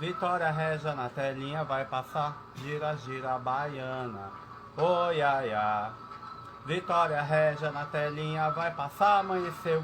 Vitória Regia na telinha vai passar, gira, gira, baiana, oi, ai, ai. Vitória Regia na telinha vai passar, amanheceu.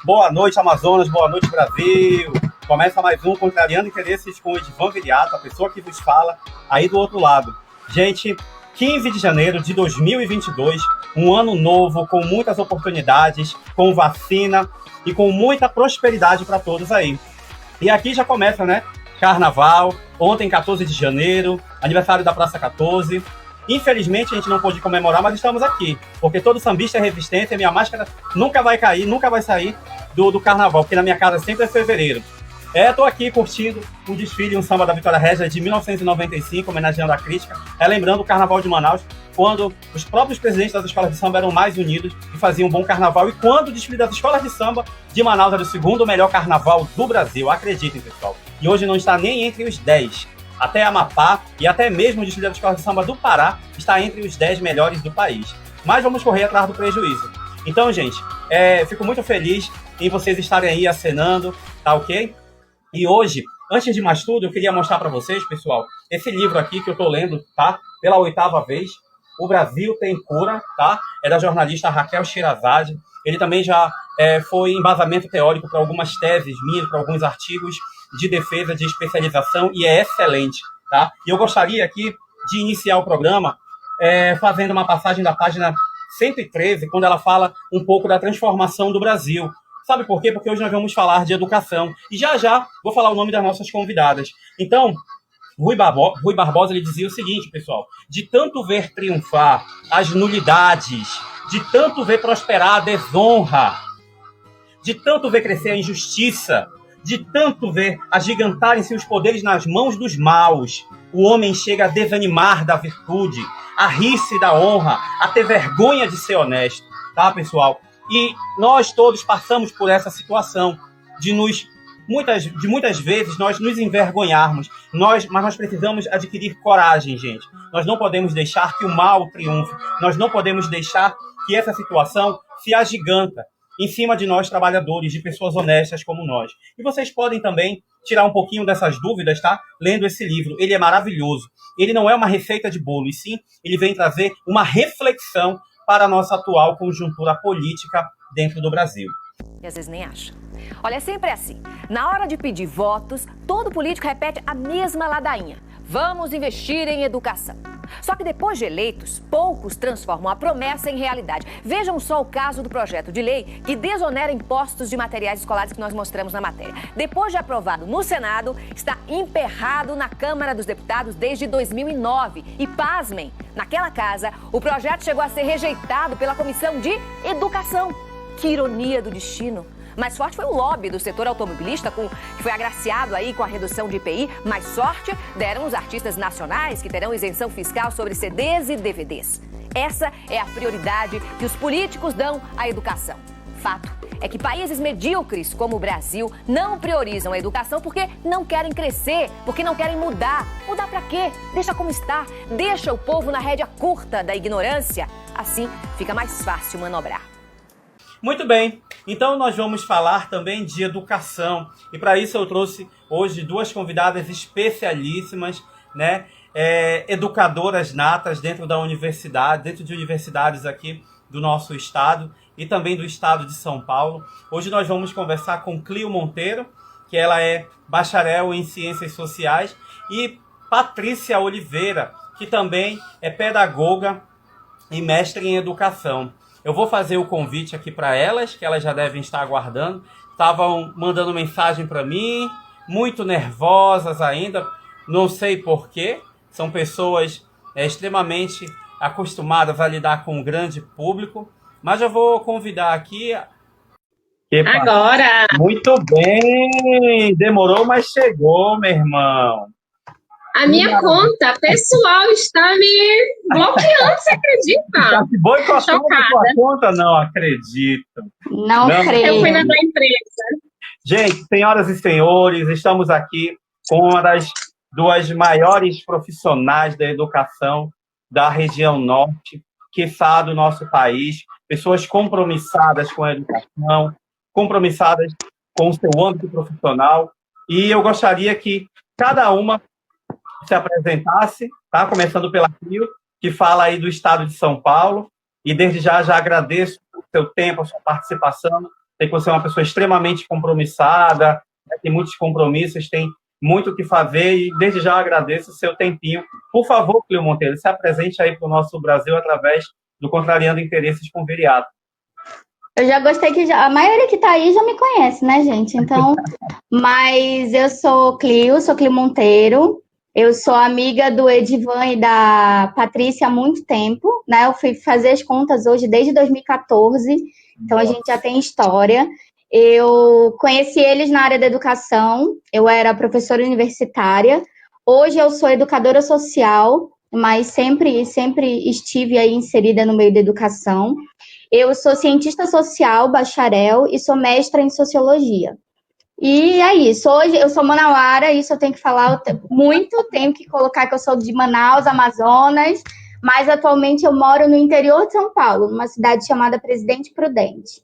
Boa noite, Amazonas, boa noite, Brasil. Começa mais um Contrariando Interesses com o Edivan Viriato, a pessoa que vos fala aí do outro lado. Gente, 15 de janeiro de 2022, um ano novo com muitas oportunidades, com vacina e com muita prosperidade para todos aí. E aqui já começa, né? Carnaval, ontem 14 de janeiro, aniversário da Praça 14. Infelizmente a gente não pôde comemorar, mas estamos aqui, porque todo sambista é resistência, minha máscara nunca vai cair, nunca vai sair do carnaval, porque na minha casa sempre é fevereiro. Tô aqui curtindo um desfile, um samba da Vitória Regia de 1995, homenageando a crítica, lembrando o Carnaval de Manaus, quando os próprios presidentes das escolas de samba eram mais unidos e faziam um bom carnaval, e quando o desfile das escolas de samba de Manaus era o segundo melhor carnaval do Brasil, acreditem, pessoal. E hoje não está nem entre os 10. Até Amapá e até mesmo o desfile das escolas de samba do Pará está entre os 10 melhores do país. Mas vamos correr atrás do prejuízo. Então, gente, fico muito feliz em vocês estarem aí acenando, tá ok? E hoje, antes de mais tudo, eu queria mostrar para vocês, pessoal, esse livro aqui que eu tô lendo, tá? Pela 8ª vez, O Brasil Tem Cura, tá? É da jornalista Raquel Sherazade. Ele também já foi embasamento teórico para algumas teses minhas, para alguns artigos de defesa, de especialização, e é excelente, tá? E eu gostaria aqui de iniciar o programa fazendo uma passagem da página 113, quando ela fala um pouco da transformação do Brasil. Sabe por quê? Porque hoje nós vamos falar de educação. E já vou falar o nome das nossas convidadas. Então, Rui Barbosa ele dizia o seguinte, pessoal: de tanto ver triunfar as nulidades, de tanto ver prosperar a desonra, de tanto ver crescer a injustiça, de tanto ver agigantarem-se os poderes nas mãos dos maus, o homem chega a desanimar da virtude, a rir-se da honra, a ter vergonha de ser honesto, tá, pessoal? E nós todos passamos por essa situação de muitas vezes nós nos envergonharmos, mas nós precisamos adquirir coragem, gente. Nós não podemos deixar que o mal triunfe, nós não podemos deixar que essa situação se agiganta em cima de nós, trabalhadores, de pessoas honestas como nós. E vocês podem também tirar um pouquinho dessas dúvidas, tá? Lendo esse livro. Ele é maravilhoso. Ele não é uma receita de bolo, e sim, ele vem trazer uma reflexão para a nossa atual conjuntura política dentro do Brasil. E às vezes nem acha. Olha, é sempre assim. Na hora de pedir votos, todo político repete a mesma ladainha. Vamos investir em educação. Só que depois de eleitos, poucos transformam a promessa em realidade. Vejam só o caso do projeto de lei que desonera impostos de materiais escolares que nós mostramos na matéria. Depois de aprovado no Senado, está emperrado na Câmara dos Deputados desde 2009. E pasmem, naquela casa, o projeto chegou a ser rejeitado pela Comissão de Educação. Que ironia do destino. Mais forte foi o lobby do setor automobilista, que foi agraciado aí com a redução de IPI. Mais sorte deram os artistas nacionais, que terão isenção fiscal sobre CDs e DVDs. Essa é a prioridade que os políticos dão à educação. Fato é que países medíocres como o Brasil não priorizam a educação porque não querem crescer, porque não querem mudar. Mudar pra quê? Deixa como está. Deixa o povo na rédea curta da ignorância. Assim fica mais fácil manobrar. Muito bem, então nós vamos falar também de educação. E para isso eu trouxe hoje duas convidadas especialíssimas, né? Educadoras natas dentro da universidade, dentro de universidades aqui do nosso estado e também do estado de São Paulo. Hoje nós vamos conversar com Clio Monteiro, que ela é bacharel em Ciências Sociais, e Patrícia Oliveira, que também é pedagoga e mestre em Educação. Eu vou fazer o convite aqui para elas, que elas já devem estar aguardando. Estavam mandando mensagem para mim, muito nervosas ainda, não sei porquê. São pessoas extremamente acostumadas a lidar com um grande público, Mas eu vou convidar aqui. Epa, Agora, muito bem! Demorou, mas chegou, meu irmão. a Que minha maravilha. conta pessoal está me bloqueando, você acredita? Está se boicotando sua Chocada. conta? Não acredito. Não Não Eu fui na creio. da empresa. Gente, senhoras e senhores, estamos aqui com uma das duas maiores profissionais da educação da região norte, quiçá do nosso país, pessoas compromissadas com a educação, compromissadas com o seu âmbito profissional, e eu gostaria que cada uma se apresentasse, tá? Começando pela Cleo, que fala aí do estado de São Paulo, e desde já agradeço o seu tempo, a sua participação. Sei que você é uma pessoa extremamente compromissada, né? Tem muitos compromissos, tem muito o que fazer, e desde já agradeço o seu tempinho. Por favor, Cleo Monteiro, se apresente aí para o nosso Brasil através do Contrariando Interesses com Viriato. Eu já gostei que a maioria que tá aí já me conhece, né, gente? Então, mas eu sou Clio Monteiro. Eu sou amiga do Edivan e da Patrícia há muito tempo, né? Eu fui fazer as contas hoje desde 2014, então a gente já tem história. Eu conheci eles na área da educação, eu era professora universitária. Hoje eu sou educadora social, mas sempre estive aí inserida no meio da educação. Eu sou cientista social, bacharel, e sou mestra em sociologia. E é isso. Hoje eu sou manauara, isso eu tenho que falar muito, tenho que colocar que eu sou de Manaus, Amazonas, mas atualmente eu moro no interior de São Paulo, numa cidade chamada Presidente Prudente.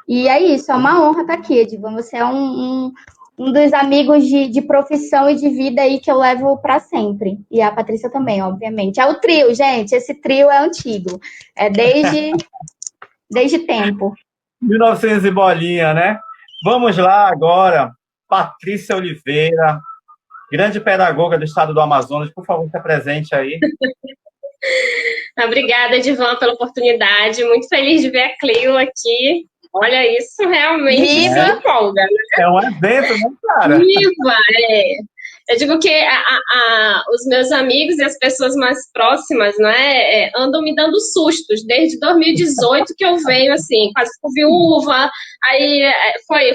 E é isso, é uma honra estar aqui, Edivan. Você é um dos amigos de profissão e de vida aí que eu levo para sempre. E a Patrícia também, obviamente. É o trio, gente, esse trio é antigo. É desde tempo. 1900 e bolinha, né? Vamos lá agora, Patrícia Oliveira, grande pedagoga do estado do Amazonas. Por favor, se apresente aí. Obrigada, Edivan, pela oportunidade. Muito feliz de ver a Cleo aqui. Olha, isso realmente se empolga, né? É um evento, né, cara? Viva! Eu digo que os meus amigos e as pessoas mais próximas, né, andam me dando sustos desde 2018 que eu venho assim, quase com viúva, aí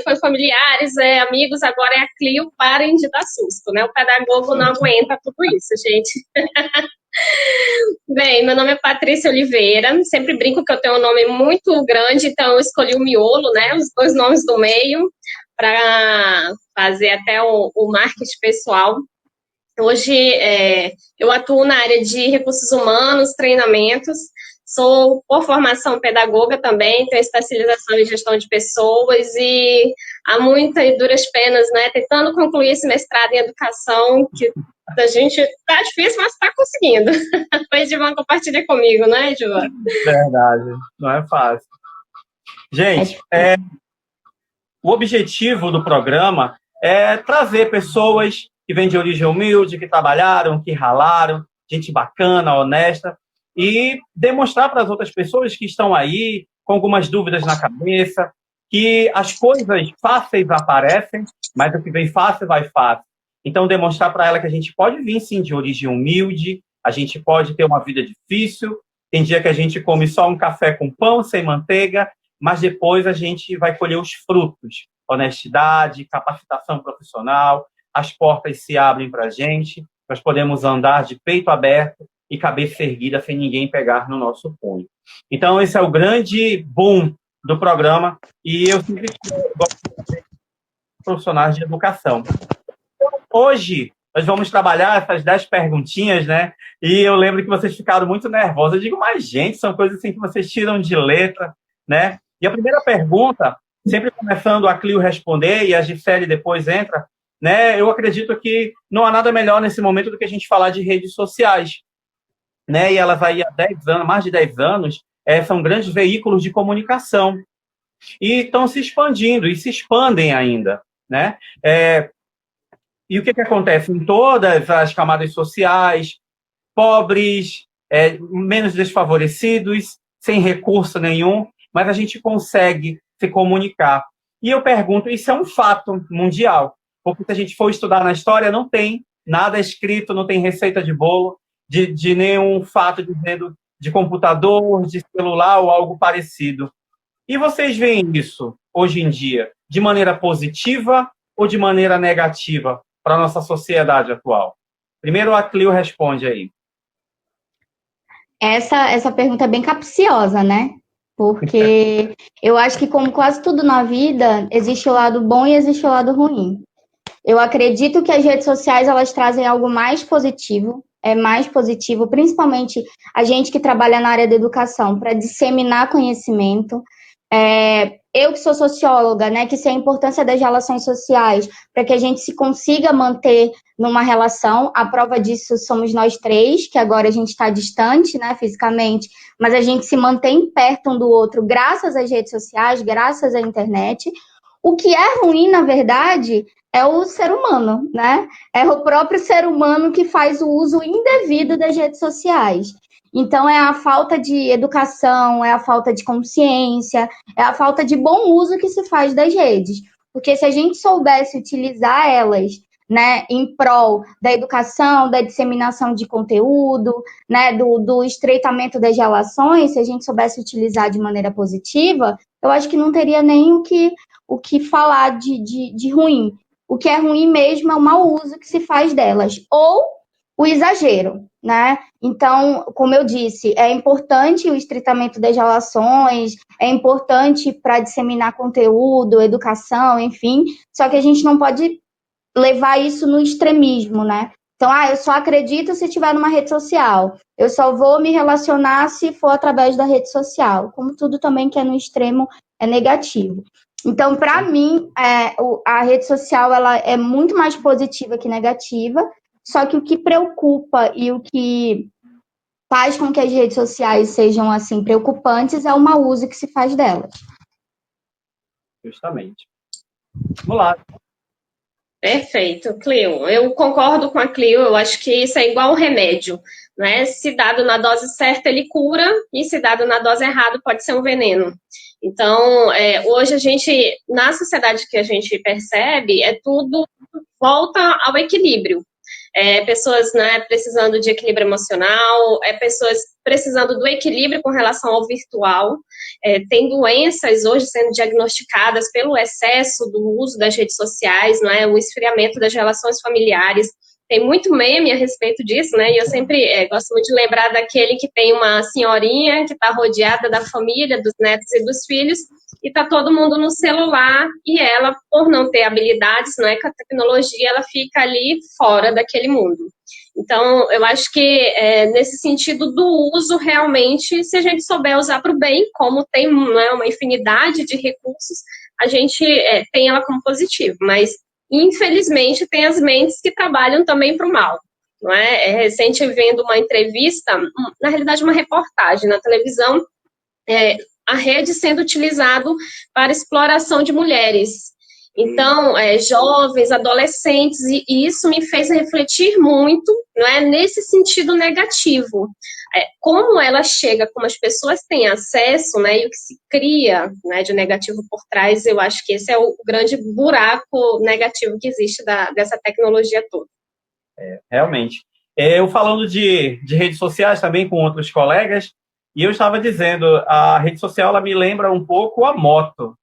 foi familiares, amigos, agora é a Clio, parem de dar susto, né? O pedagogo não aguenta tudo isso, gente. Bem, meu nome é Patrícia Oliveira, sempre brinco que eu tenho um nome muito grande, então eu escolhi o miolo, né, os dois nomes do meio, para fazer até o marketing pessoal. Hoje eu atuo na área de recursos humanos, treinamentos, sou por formação pedagoga também, tenho especialização em gestão de pessoas e há muitas e duras penas, né, tentando concluir esse mestrado em educação, que a gente tá difícil, mas está conseguindo. O Edivan compartilha comigo, né, Edivan? Verdade, não é fácil. Gente, o objetivo do programa é trazer pessoas que vêm de origem humilde, que trabalharam, que ralaram, gente bacana, honesta, e demonstrar para as outras pessoas que estão aí com algumas dúvidas na cabeça, que as coisas fáceis aparecem, mas o que vem fácil vai fácil. Então, demonstrar para ela que a gente pode vir, sim, de origem humilde, a gente pode ter uma vida difícil, tem dia que a gente come só um café com pão, sem manteiga, mas depois a gente vai colher os frutos. Honestidade, capacitação profissional, as portas se abrem para a gente, nós podemos andar de peito aberto e cabeça erguida sem ninguém pegar no nosso punho. Então, esse é o grande boom do programa e eu sempre gosto de ser profissionais de educação. Hoje, nós vamos trabalhar essas 10 perguntinhas, né? E eu lembro que vocês ficaram muito nervosos. Eu digo, mas, gente, são coisas assim que vocês tiram de letra, né? E a primeira pergunta, sempre começando a Clio responder e a Gisele depois entra, né? Eu acredito que não há nada melhor nesse momento do que a gente falar de redes sociais, né? E elas aí há 10 anos, mais de 10 anos, são grandes veículos de comunicação e estão se expandindo e se expandem ainda, né? E o que acontece? Em todas as camadas sociais, pobres, menos desfavorecidos, sem recurso nenhum, mas a gente consegue se comunicar. E eu pergunto, isso é um fato mundial, porque se a gente for estudar na história, não tem nada escrito, não tem receita de bolo, de nenhum fato dizendo de computador, de celular ou algo parecido. E vocês veem isso hoje em dia de maneira positiva ou de maneira negativa para a nossa sociedade atual? Primeiro a Clio responde aí. Essa pergunta é bem capciosa, né? Porque eu acho que, como quase tudo na vida, existe o lado bom e existe o lado ruim. Eu acredito que as redes sociais, elas trazem algo mais positivo, principalmente a gente que trabalha na área da educação, para disseminar conhecimento. Eu que sou socióloga, né, que sei a importância das relações sociais, para que a gente se consiga manter numa relação. A prova disso somos nós três, que agora a gente está distante, né, fisicamente, mas a gente se mantém perto um do outro graças às redes sociais, graças à internet. O que é ruim, na verdade, é o ser humano, né? É o próprio ser humano que faz o uso indevido das redes sociais. Então, é a falta de educação, é a falta de consciência, é a falta de bom uso que se faz das redes. Porque se a gente soubesse utilizar elas, né, em prol da educação, da disseminação de conteúdo, né, do estreitamento das relações, se a gente soubesse utilizar de maneira positiva, eu acho que não teria nem o que falar de ruim. O que é ruim mesmo é o mau uso que se faz delas, ou o exagero, né? Então, como eu disse, é importante o estreitamento das relações, é importante para disseminar conteúdo, educação, enfim, só que a gente não pode levar isso no extremismo, né? Então, eu só acredito se estiver numa rede social. Eu só vou me relacionar se for através da rede social. Como tudo também que é no extremo é negativo. Então, para mim, a rede social ela é muito mais positiva que negativa. Só que o que preocupa e o que faz com que as redes sociais sejam assim preocupantes é o mau uso que se faz delas. Justamente. Vamos lá. Perfeito, Clio. Eu concordo com a Clio, eu acho que isso é igual um remédio, né? Se dado na dose certa, ele cura, e se dado na dose errada, pode ser um veneno. Então, hoje a gente, na sociedade que a gente percebe, tudo volta ao equilíbrio. Pessoas, né, precisando de equilíbrio emocional, pessoas precisando do equilíbrio com relação ao virtual, tem doenças hoje sendo diagnosticadas pelo excesso do uso das redes sociais, não é, o esfriamento das relações familiares. Tem muito meme a respeito disso, né? E eu sempre gosto muito de lembrar daquele que tem uma senhorinha que está rodeada da família, dos netos e dos filhos, e está todo mundo no celular, e ela, por não ter habilidades, não é, com a tecnologia, ela fica ali fora daquele mundo. Então, eu acho que nesse sentido do uso, realmente, se a gente souber usar para o bem, como tem, não é, uma infinidade de recursos, a gente tem ela como positivo, mas infelizmente tem as mentes que trabalham também para o mal. Não é? Recente vendo uma entrevista, na realidade uma reportagem na televisão, a rede sendo utilizado para exploração de mulheres. Então, jovens, adolescentes, e isso me fez refletir muito, não é, nesse sentido negativo. Como ela chega, como as pessoas têm acesso, né, e o que se cria, né, de negativo por trás, eu acho que esse é o grande buraco negativo que existe dessa tecnologia toda. Realmente. Eu falando de redes sociais também com outros colegas, e eu estava dizendo, a rede social ela me lembra um pouco a moto.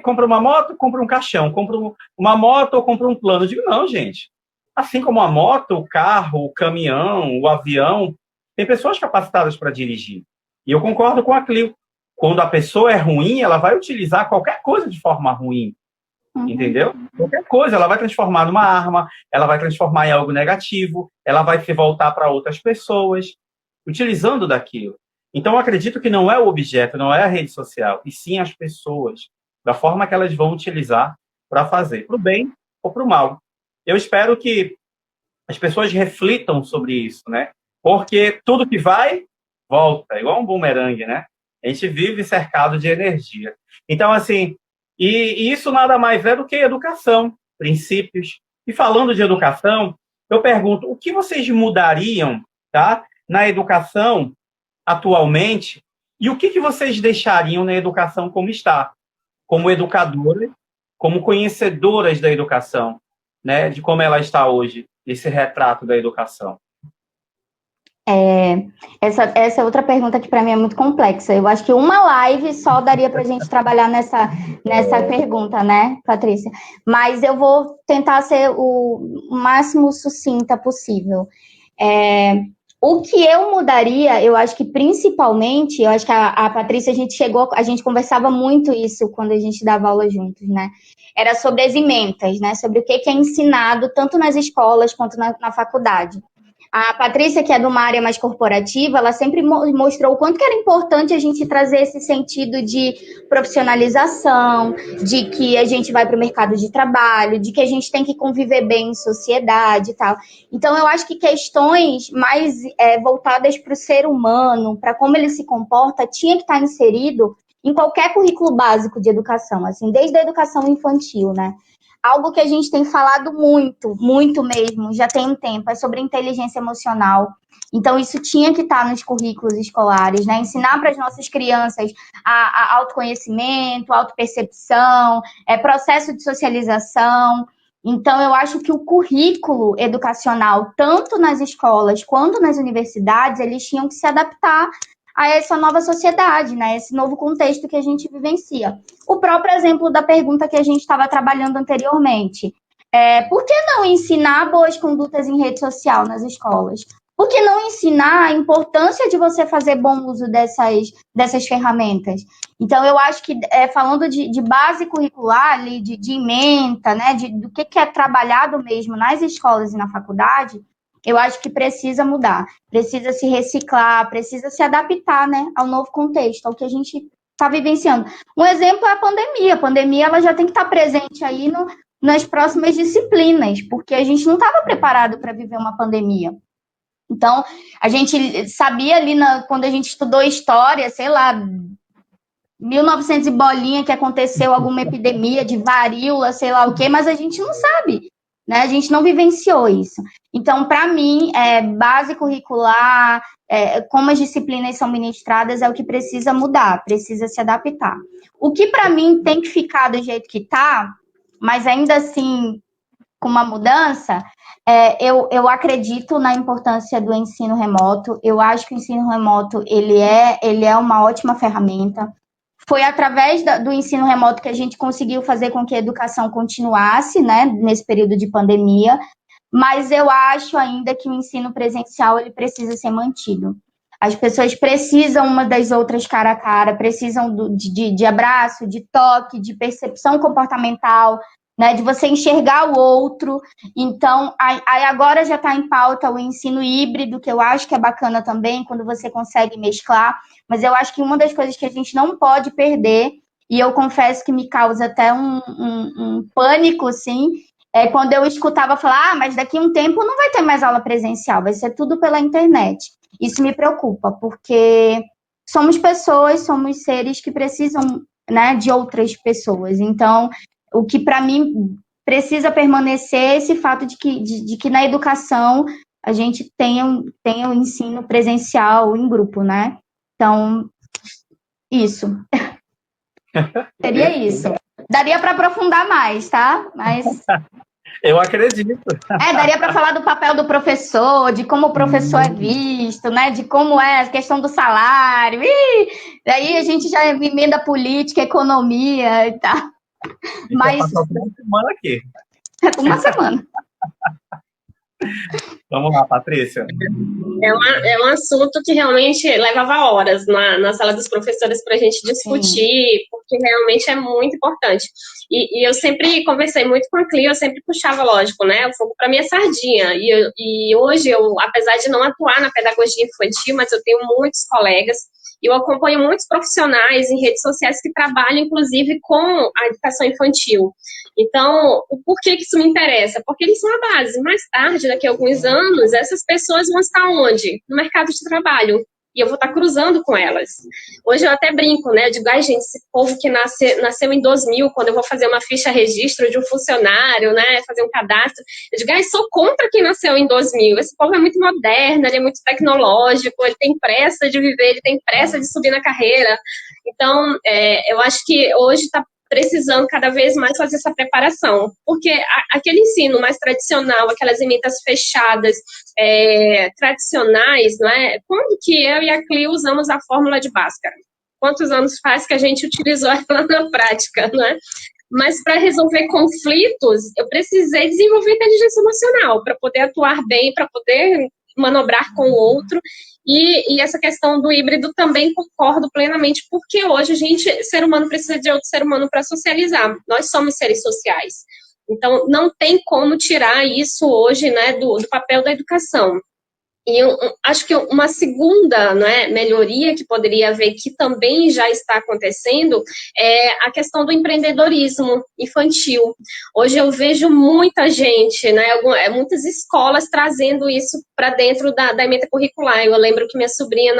Compra uma moto, compra um caixão. Compra uma moto ou compra um plano. Eu digo, não, gente. Assim como a moto, o carro, o caminhão, o avião, tem pessoas capacitadas para dirigir. E eu concordo com a Clio. Quando a pessoa é ruim, ela vai utilizar qualquer coisa de forma ruim. Entendeu? Qualquer coisa, ela vai transformar numa arma, ela vai transformar em algo negativo, ela vai se voltar para outras pessoas, utilizando daquilo. Então, eu acredito que não é o objeto, não é a rede social, e sim as pessoas, da forma que elas vão utilizar para fazer, para o bem ou para o mal. Eu espero que as pessoas reflitam sobre isso, né? Porque tudo que vai, volta, igual um bumerangue, né? A gente vive cercado de energia. Então, assim, e isso nada mais é do que educação, princípios. E falando de educação, eu pergunto, o que vocês mudariam, tá, na educação atualmente e o que vocês deixariam na educação como está? Como educadoras, como conhecedoras da educação, né, de como ela está hoje, esse retrato da educação. Essa é outra pergunta que para mim é muito complexa. Eu acho que uma live só daria para a gente trabalhar nessa pergunta, né, Patrícia? Mas eu vou tentar ser o máximo sucinta possível. O que eu mudaria, eu acho que principalmente, eu acho que a Patrícia, a gente conversava muito isso quando a gente dava aula juntos, né? Era sobre as ementas, né? Sobre o que é ensinado tanto nas escolas quanto na faculdade. A Patrícia, que é de uma área mais corporativa, ela sempre mostrou o quanto que era importante a gente trazer esse sentido de profissionalização, de que a gente vai para o mercado de trabalho, de que a gente tem que conviver bem em sociedade e tal. Então, eu acho que questões mais voltadas para o ser humano, para como ele se comporta, tinha que estar inserido em qualquer currículo básico de educação, assim, desde a educação infantil, né? Algo que a gente tem falado muito, muito mesmo, já tem um tempo, é sobre inteligência emocional. Então, isso tinha que estar nos currículos escolares, né? Ensinar para as nossas crianças a autoconhecimento, autopercepção, processo de socialização. Então, eu acho que o currículo educacional, tanto nas escolas quanto nas universidades, eles tinham que se adaptar a essa nova sociedade, né? Esse novo contexto que a gente vivencia. O próprio exemplo da pergunta que a gente estava trabalhando anteriormente. Por que não ensinar boas condutas em rede social nas escolas? Por que não ensinar a importância de você fazer bom uso dessas ferramentas? Então, eu acho que, falando de base curricular, ali, de ementa, né, do que é trabalhado mesmo nas escolas e na faculdade, eu acho que precisa mudar, precisa se reciclar, precisa se adaptar, né, ao novo contexto, ao que a gente está vivenciando. Um exemplo é a pandemia. A pandemia ela já tem que estar presente aí nas próximas disciplinas, porque a gente não estava preparado para viver uma pandemia. Então, a gente sabia ali, quando a gente estudou história, sei lá, 1900 e bolinha, que aconteceu alguma epidemia de varíola, sei lá o quê, mas a gente não sabe, né? A gente não vivenciou isso. Então, para mim, base curricular, como as disciplinas são ministradas, é o que precisa mudar, precisa se adaptar. O que, para mim, tem que ficar do jeito que está, mas ainda assim, com uma mudança, eu acredito na importância do ensino remoto. Eu acho que o ensino remoto ele é uma ótima ferramenta. Foi através do ensino remoto que a gente conseguiu fazer com que a educação continuasse, né, nesse período de pandemia, mas eu acho ainda que o ensino presencial ele precisa ser mantido. As pessoas precisam uma das outras cara a cara, precisam de abraço, de toque, de percepção comportamental, né, de você enxergar o outro. Então, aí agora já está em pauta o ensino híbrido, que eu acho que é bacana também, quando você consegue mesclar. Mas eu acho que uma das coisas que a gente não pode perder, e eu confesso que me causa até um pânico, assim, é quando eu escutava falar, mas daqui a um tempo não vai ter mais aula presencial, vai ser tudo pela internet. Isso me preocupa, porque somos pessoas, somos seres que precisam, né, de outras pessoas. Então, o que para mim precisa permanecer é esse fato de que na educação a gente tenha o ensino presencial em grupo, né? Então, isso. Seria isso. Daria para aprofundar mais, tá? Mas Eu acredito. daria para falar do papel do professor, de como o professor é visto, né? De como é a questão do salário. Daí a gente já emenda política, economia e tal. Mas passar uma semana aqui. Uma semana. Vamos lá, Patrícia. É um assunto que realmente levava horas na sala dos professores para a gente discutir, porque realmente é muito importante. E eu sempre conversei muito com a Cleo, eu sempre puxava, lógico, né, o fogo para minha sardinha. E hoje, apesar de não atuar na pedagogia infantil, mas eu tenho muitos colegas, e eu acompanho muitos profissionais em redes sociais que trabalham, inclusive, com a educação infantil. Então, por que isso me interessa? Porque eles são a base. Mais tarde, daqui a alguns anos, essas pessoas vão estar onde? No mercado de trabalho. E eu vou estar cruzando com elas. Hoje eu até brinco, né? Eu digo, gente, esse povo que nasceu em 2000, quando eu vou fazer uma ficha registro de um funcionário, né? Fazer um cadastro. Eu digo, sou contra quem nasceu em 2000. Esse povo é muito moderno, ele é muito tecnológico, ele tem pressa de viver, ele tem pressa de subir na carreira. Então, eu acho que hoje está precisando cada vez mais fazer essa preparação, porque aquele ensino mais tradicional, aquelas emendas fechadas, tradicionais, não é? Quando que eu e a Clio usamos a fórmula de Bhaskara? Quantos anos faz que a gente utilizou ela na prática, não é? Mas para resolver conflitos, eu precisei desenvolver inteligência emocional para poder atuar bem, para poder manobrar com o outro. E essa questão do híbrido também concordo plenamente, porque hoje a gente, ser humano, precisa de outro ser humano para socializar. Nós somos seres sociais. Então, não tem como tirar isso hoje, né, do papel da educação. E eu acho que uma segunda, né, melhoria que poderia haver, que também já está acontecendo, é a questão do empreendedorismo infantil. Hoje eu vejo muita gente, né, muitas escolas trazendo isso para dentro da ementa curricular. Eu lembro que minha sobrinha,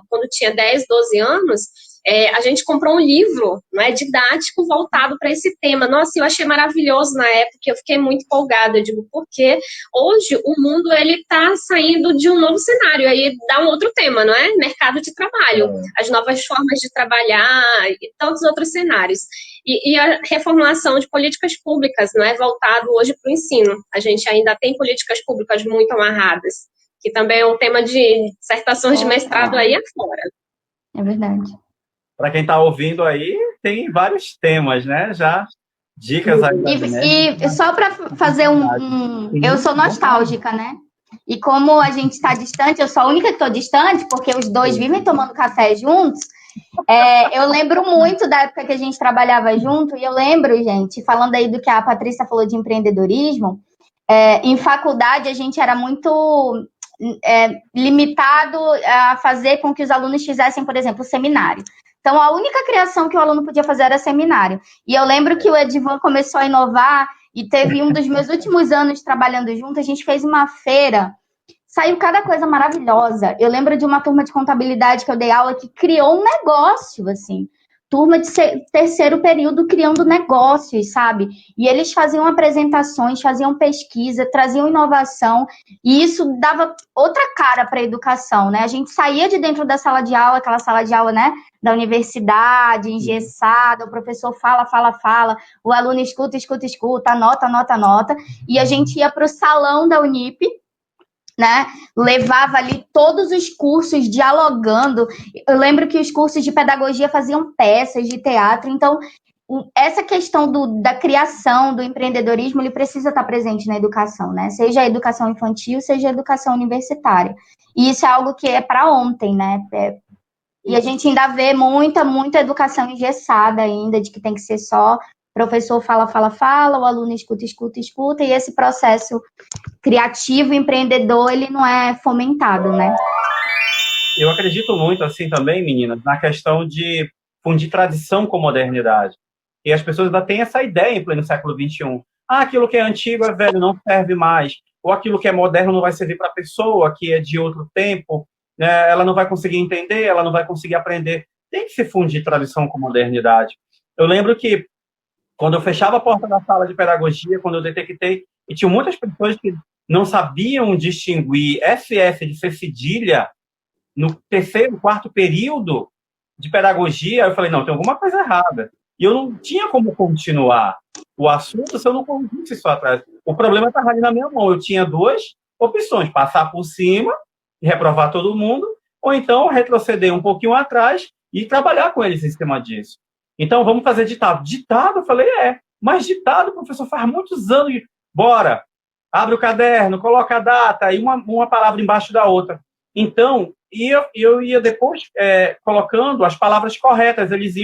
quando tinha 10, 12 anos, a gente comprou um livro, né, didático voltado para esse tema. Nossa, eu achei maravilhoso na época, eu fiquei muito empolgada. Eu digo, porque hoje o mundo está saindo de um novo cenário, aí dá um outro tema, não é? Mercado de trabalho, as novas formas de trabalhar e tantos outros cenários. E a reformulação de políticas públicas, não é? Voltado hoje para o ensino. A gente ainda tem políticas públicas muito amarradas, que também é um tema de dissertações de mestrado aí afora. É verdade. Para quem está ouvindo aí, tem vários temas, né? Já dicas aí. E só para fazer eu sou nostálgica, né? E como a gente está distante, eu sou a única que estou distante, porque os dois vivem tomando café juntos. Eu lembro muito da época que a gente trabalhava junto, e eu lembro, gente, falando aí do que a Patrícia falou de empreendedorismo, em faculdade a gente era muito limitado a fazer com que os alunos fizessem, por exemplo, seminário. Então, a única criação que o aluno podia fazer era seminário. E eu lembro que o Edivan começou a inovar e teve um dos meus últimos anos trabalhando junto, a gente fez uma feira, saiu cada coisa maravilhosa. Eu lembro de uma turma de contabilidade que eu dei aula que criou um negócio, assim. Turma de terceiro período criando negócios, sabe? E eles faziam apresentações, faziam pesquisa, traziam inovação, e isso dava outra cara para a educação, né? A gente saía de dentro da sala de aula, aquela sala de aula, né, da universidade, engessada, o professor fala, o aluno escuta, anota, e a gente ia para o salão da Unip, né? Levava ali todos os cursos dialogando. Eu lembro que os cursos de pedagogia faziam peças de teatro. Então, essa questão da criação, do empreendedorismo, ele precisa estar presente na educação, né? Seja a educação infantil, seja a educação universitária. E isso é algo que é para ontem, né? E a gente ainda vê muita educação engessada ainda, de que tem que ser só professor fala, o aluno escuta, e esse processo criativo, empreendedor, ele não é fomentado, né? Eu acredito muito, assim, também, meninas, na questão de fundir tradição com modernidade. E as pessoas ainda têm essa ideia em pleno século XXI. Aquilo que é antigo é velho, não serve mais. Ou aquilo que é moderno não vai servir para a pessoa, que é de outro tempo, né? Ela não vai conseguir entender, ela não vai conseguir aprender. Tem que se fundir tradição com modernidade. Eu lembro que, quando eu fechava a porta da sala de pedagogia, quando eu detectei, e tinha muitas pessoas que não sabiam distinguir FF de ser cedilha no terceiro, quarto período de pedagogia, eu falei, não, tem alguma coisa errada. E eu não tinha como continuar o assunto se eu não corrigisse isso atrás. O problema estava ali na minha mão. Eu tinha duas opções, passar por cima e reprovar todo mundo, ou então retroceder um pouquinho atrás e trabalhar com eles em cima disso. Então, vamos fazer ditado. Ditado? Eu falei, mas ditado, professor, faz muitos anos. Bora, abre o caderno, coloca a data e uma palavra embaixo da outra. Então, eu ia depois colocando as palavras corretas. Eles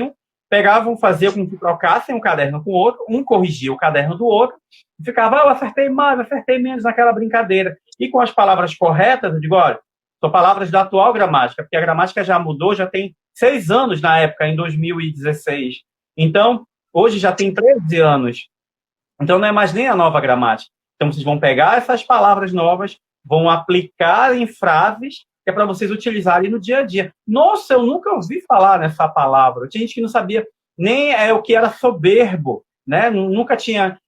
pegavam, faziam com que trocassem um caderno com o outro, um corrigia o caderno do outro, e ficava, eu acertei mais, acertei menos naquela brincadeira. E com as palavras corretas, eu digo, olha, são palavras da atual gramática, porque a gramática já mudou, já tem 6 anos na época, em 2016. Então, hoje já tem 13 anos. Então, não é mais nem a nova gramática. Então, vocês vão pegar essas palavras novas, vão aplicar em frases, que é para vocês utilizarem no dia a dia. Nossa, eu nunca ouvi falar nessa palavra. Tinha gente que não sabia nem o que era soberbo, né? Nunca tinha,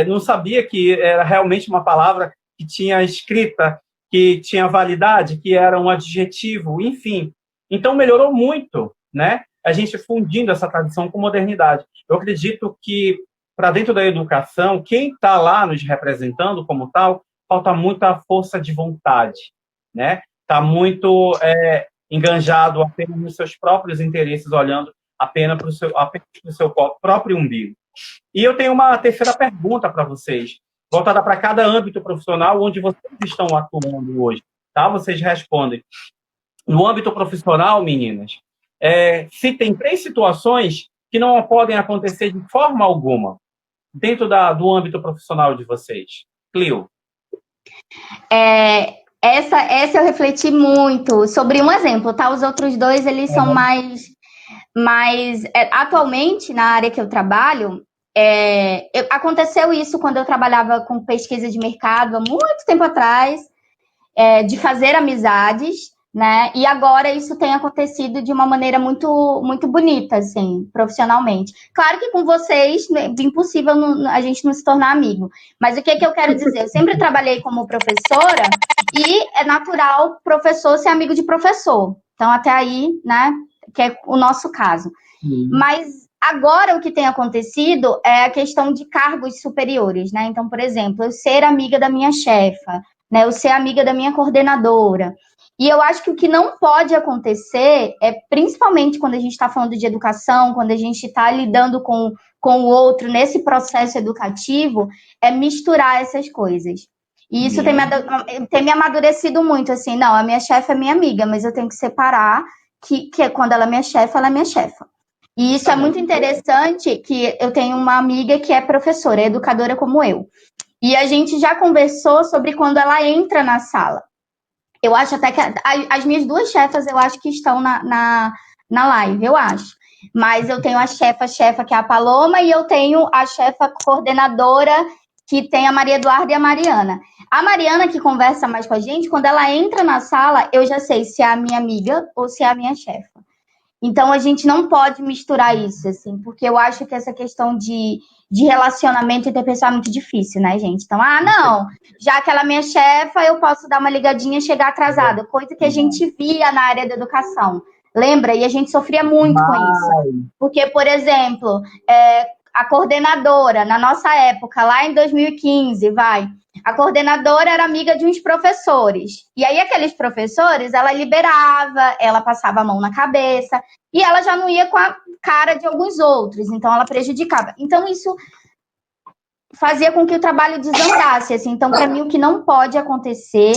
não sabia que era realmente uma palavra que tinha escrita, que tinha validade, que era um adjetivo, enfim. Então, melhorou muito, né? a gente fundindo essa tradição com modernidade. Eu acredito que, para dentro da educação, quem está lá nos representando como tal, falta muita força de vontade, né? Está muito enganjado apenas nos seus próprios interesses, olhando apenas para o seu próprio umbigo. E eu tenho uma terceira pergunta para vocês, voltada para cada âmbito profissional onde vocês estão atuando hoje, tá? Vocês respondem. No âmbito profissional, meninas, se tem 3 situações que não podem acontecer de forma alguma dentro do âmbito profissional de vocês. Clio. Essa eu refleti muito sobre um exemplo, tá? Os outros 2, eles são mais atualmente, na área que eu trabalho, aconteceu isso quando eu trabalhava com pesquisa de mercado, há muito tempo atrás, de fazer amizades, né? E agora isso tem acontecido de uma maneira muito, muito bonita, assim, profissionalmente. Claro que com vocês é impossível a gente não se tornar amigo. Mas o que eu quero dizer? Eu sempre trabalhei como professora e é natural professor ser amigo de professor. Então, até aí, né? Que é o nosso caso. Mas agora o que tem acontecido é a questão de cargos superiores, né? Então, por exemplo, eu ser amiga da minha chefa, né? Eu ser amiga da minha coordenadora. E eu acho que o que não pode acontecer principalmente quando a gente está falando de educação, quando a gente está lidando com o outro nesse processo educativo, é misturar essas coisas. E isso tem me amadurecido muito, assim, não, a minha chefe é minha amiga, mas eu tenho que separar que quando ela é minha chefe, ela é minha chefa. E isso é muito interessante, que eu tenho uma amiga que é professora, é educadora como eu. E a gente já conversou sobre quando ela entra na sala. Eu acho até que as minhas 2 chefas, eu acho que estão na live, eu acho. Mas eu tenho a chefa que é a Paloma, e eu tenho a chefa coordenadora, que tem a Maria Eduarda e a Mariana. A Mariana, que conversa mais com a gente, quando ela entra na sala, eu já sei se é a minha amiga ou se é a minha chefa. Então, a gente não pode misturar isso, assim, porque eu acho que essa questão de relacionamento interpessoal é muito difícil, né, gente? Então, não, já que ela é minha chefa, eu posso dar uma ligadinha e chegar atrasada, coisa que a gente via na área da educação. Lembra? E a gente sofria muito com isso. Porque, por exemplo, a coordenadora, na nossa época, lá em 2015, a coordenadora era amiga de uns professores. E aí, aqueles professores, ela liberava, ela passava a mão na cabeça, e ela já não ia com a cara de alguns outros, então ela prejudicava. Então, isso fazia com que o trabalho desandasse, assim. Então, para mim, o que não pode acontecer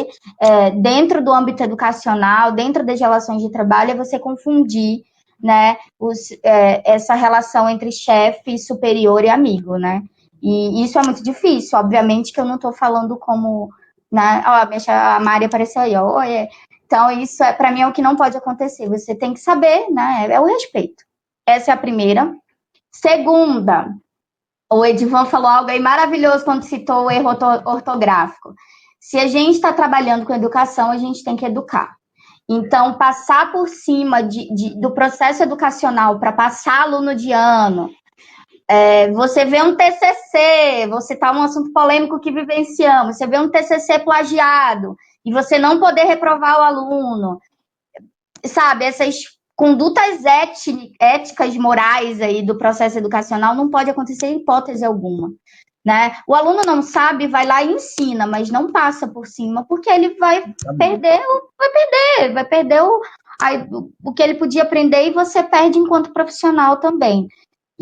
dentro do âmbito educacional, dentro das relações de trabalho, é você confundir, né, essa relação entre chefe, superior e amigo, né? E isso é muito difícil, obviamente que eu não estou falando como, né, a Mari apareceu aí, Então, isso para mim é o que não pode acontecer, você tem que saber, né, é o respeito. Essa é a primeira. Segunda, o Edivan falou algo aí maravilhoso quando citou o erro ortográfico. Se a gente está trabalhando com educação, a gente tem que educar. Então, passar por cima do processo educacional para passar aluno de ano, você vê um TCC, você está um assunto polêmico que vivenciamos, você vê um TCC plagiado e você não poder reprovar o aluno, sabe, essas condutas éticas, morais aí do processo educacional não pode acontecer em hipótese alguma, né? O aluno não sabe, vai lá e ensina, mas não passa por cima, porque ele vai perder o que ele podia aprender, e você perde enquanto profissional também.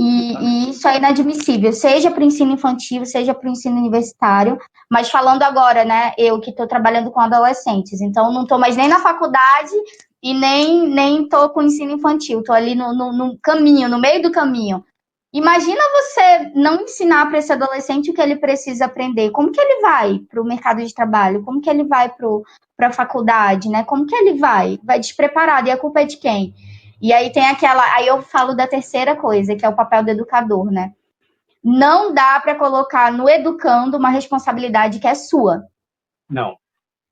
E isso é inadmissível, seja para o ensino infantil, seja para o ensino universitário, mas falando agora, né, eu que estou trabalhando com adolescentes, então não estou mais nem na faculdade e nem estou com o ensino infantil, estou ali no caminho, no meio do caminho. Imagina você não ensinar para esse adolescente o que ele precisa aprender, como que ele vai para o mercado de trabalho, como que ele vai para a faculdade, né, como que ele vai despreparado, e a culpa é de quem? E aí aí eu falo da terceira coisa, que é o papel do educador, né? Não dá para colocar no educando uma responsabilidade que é sua. Não.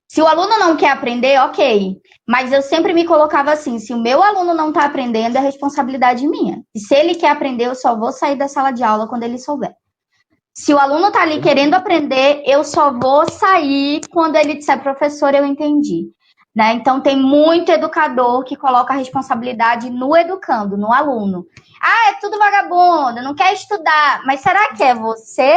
Se o aluno não quer aprender, ok. Mas eu sempre me colocava assim, se o meu aluno não está aprendendo, é responsabilidade minha. E se ele quer aprender, eu só vou sair da sala de aula quando ele souber. Se o aluno está ali querendo aprender, eu só vou sair quando ele disser, professor, eu entendi. né? Então, tem muito educador que coloca a responsabilidade no educando, no aluno. Ah, é tudo vagabundo, não quer estudar. Mas será que é você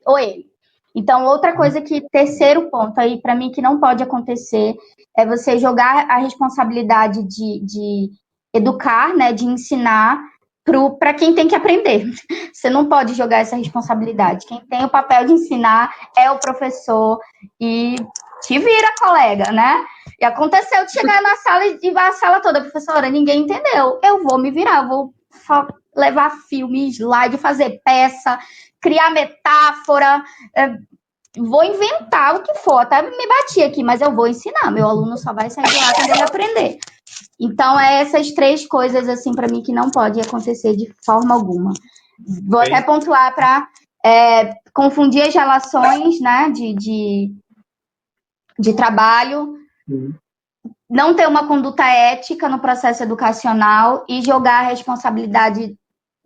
ou ele? Então, outra coisa terceiro ponto aí, para mim, que não pode acontecer, é você jogar a responsabilidade de educar, né, de ensinar, para quem tem que aprender. Você não pode jogar essa responsabilidade. Quem tem o papel de ensinar é o professor e te vira, colega, né? E aconteceu de chegar na sala e ver a sala toda, professora, ninguém entendeu. Eu vou me virar, eu vou levar filme, slide, fazer peça, criar metáfora, vou inventar o que for. Até me bati aqui, mas eu vou ensinar. Meu aluno só vai sair de lá quando ele aprender. Então, é essas 3 coisas, assim, para mim, que não pode acontecer de forma alguma. Vou até pontuar para confundir as relações, né, de trabalho, não ter uma conduta ética no processo educacional e jogar a responsabilidade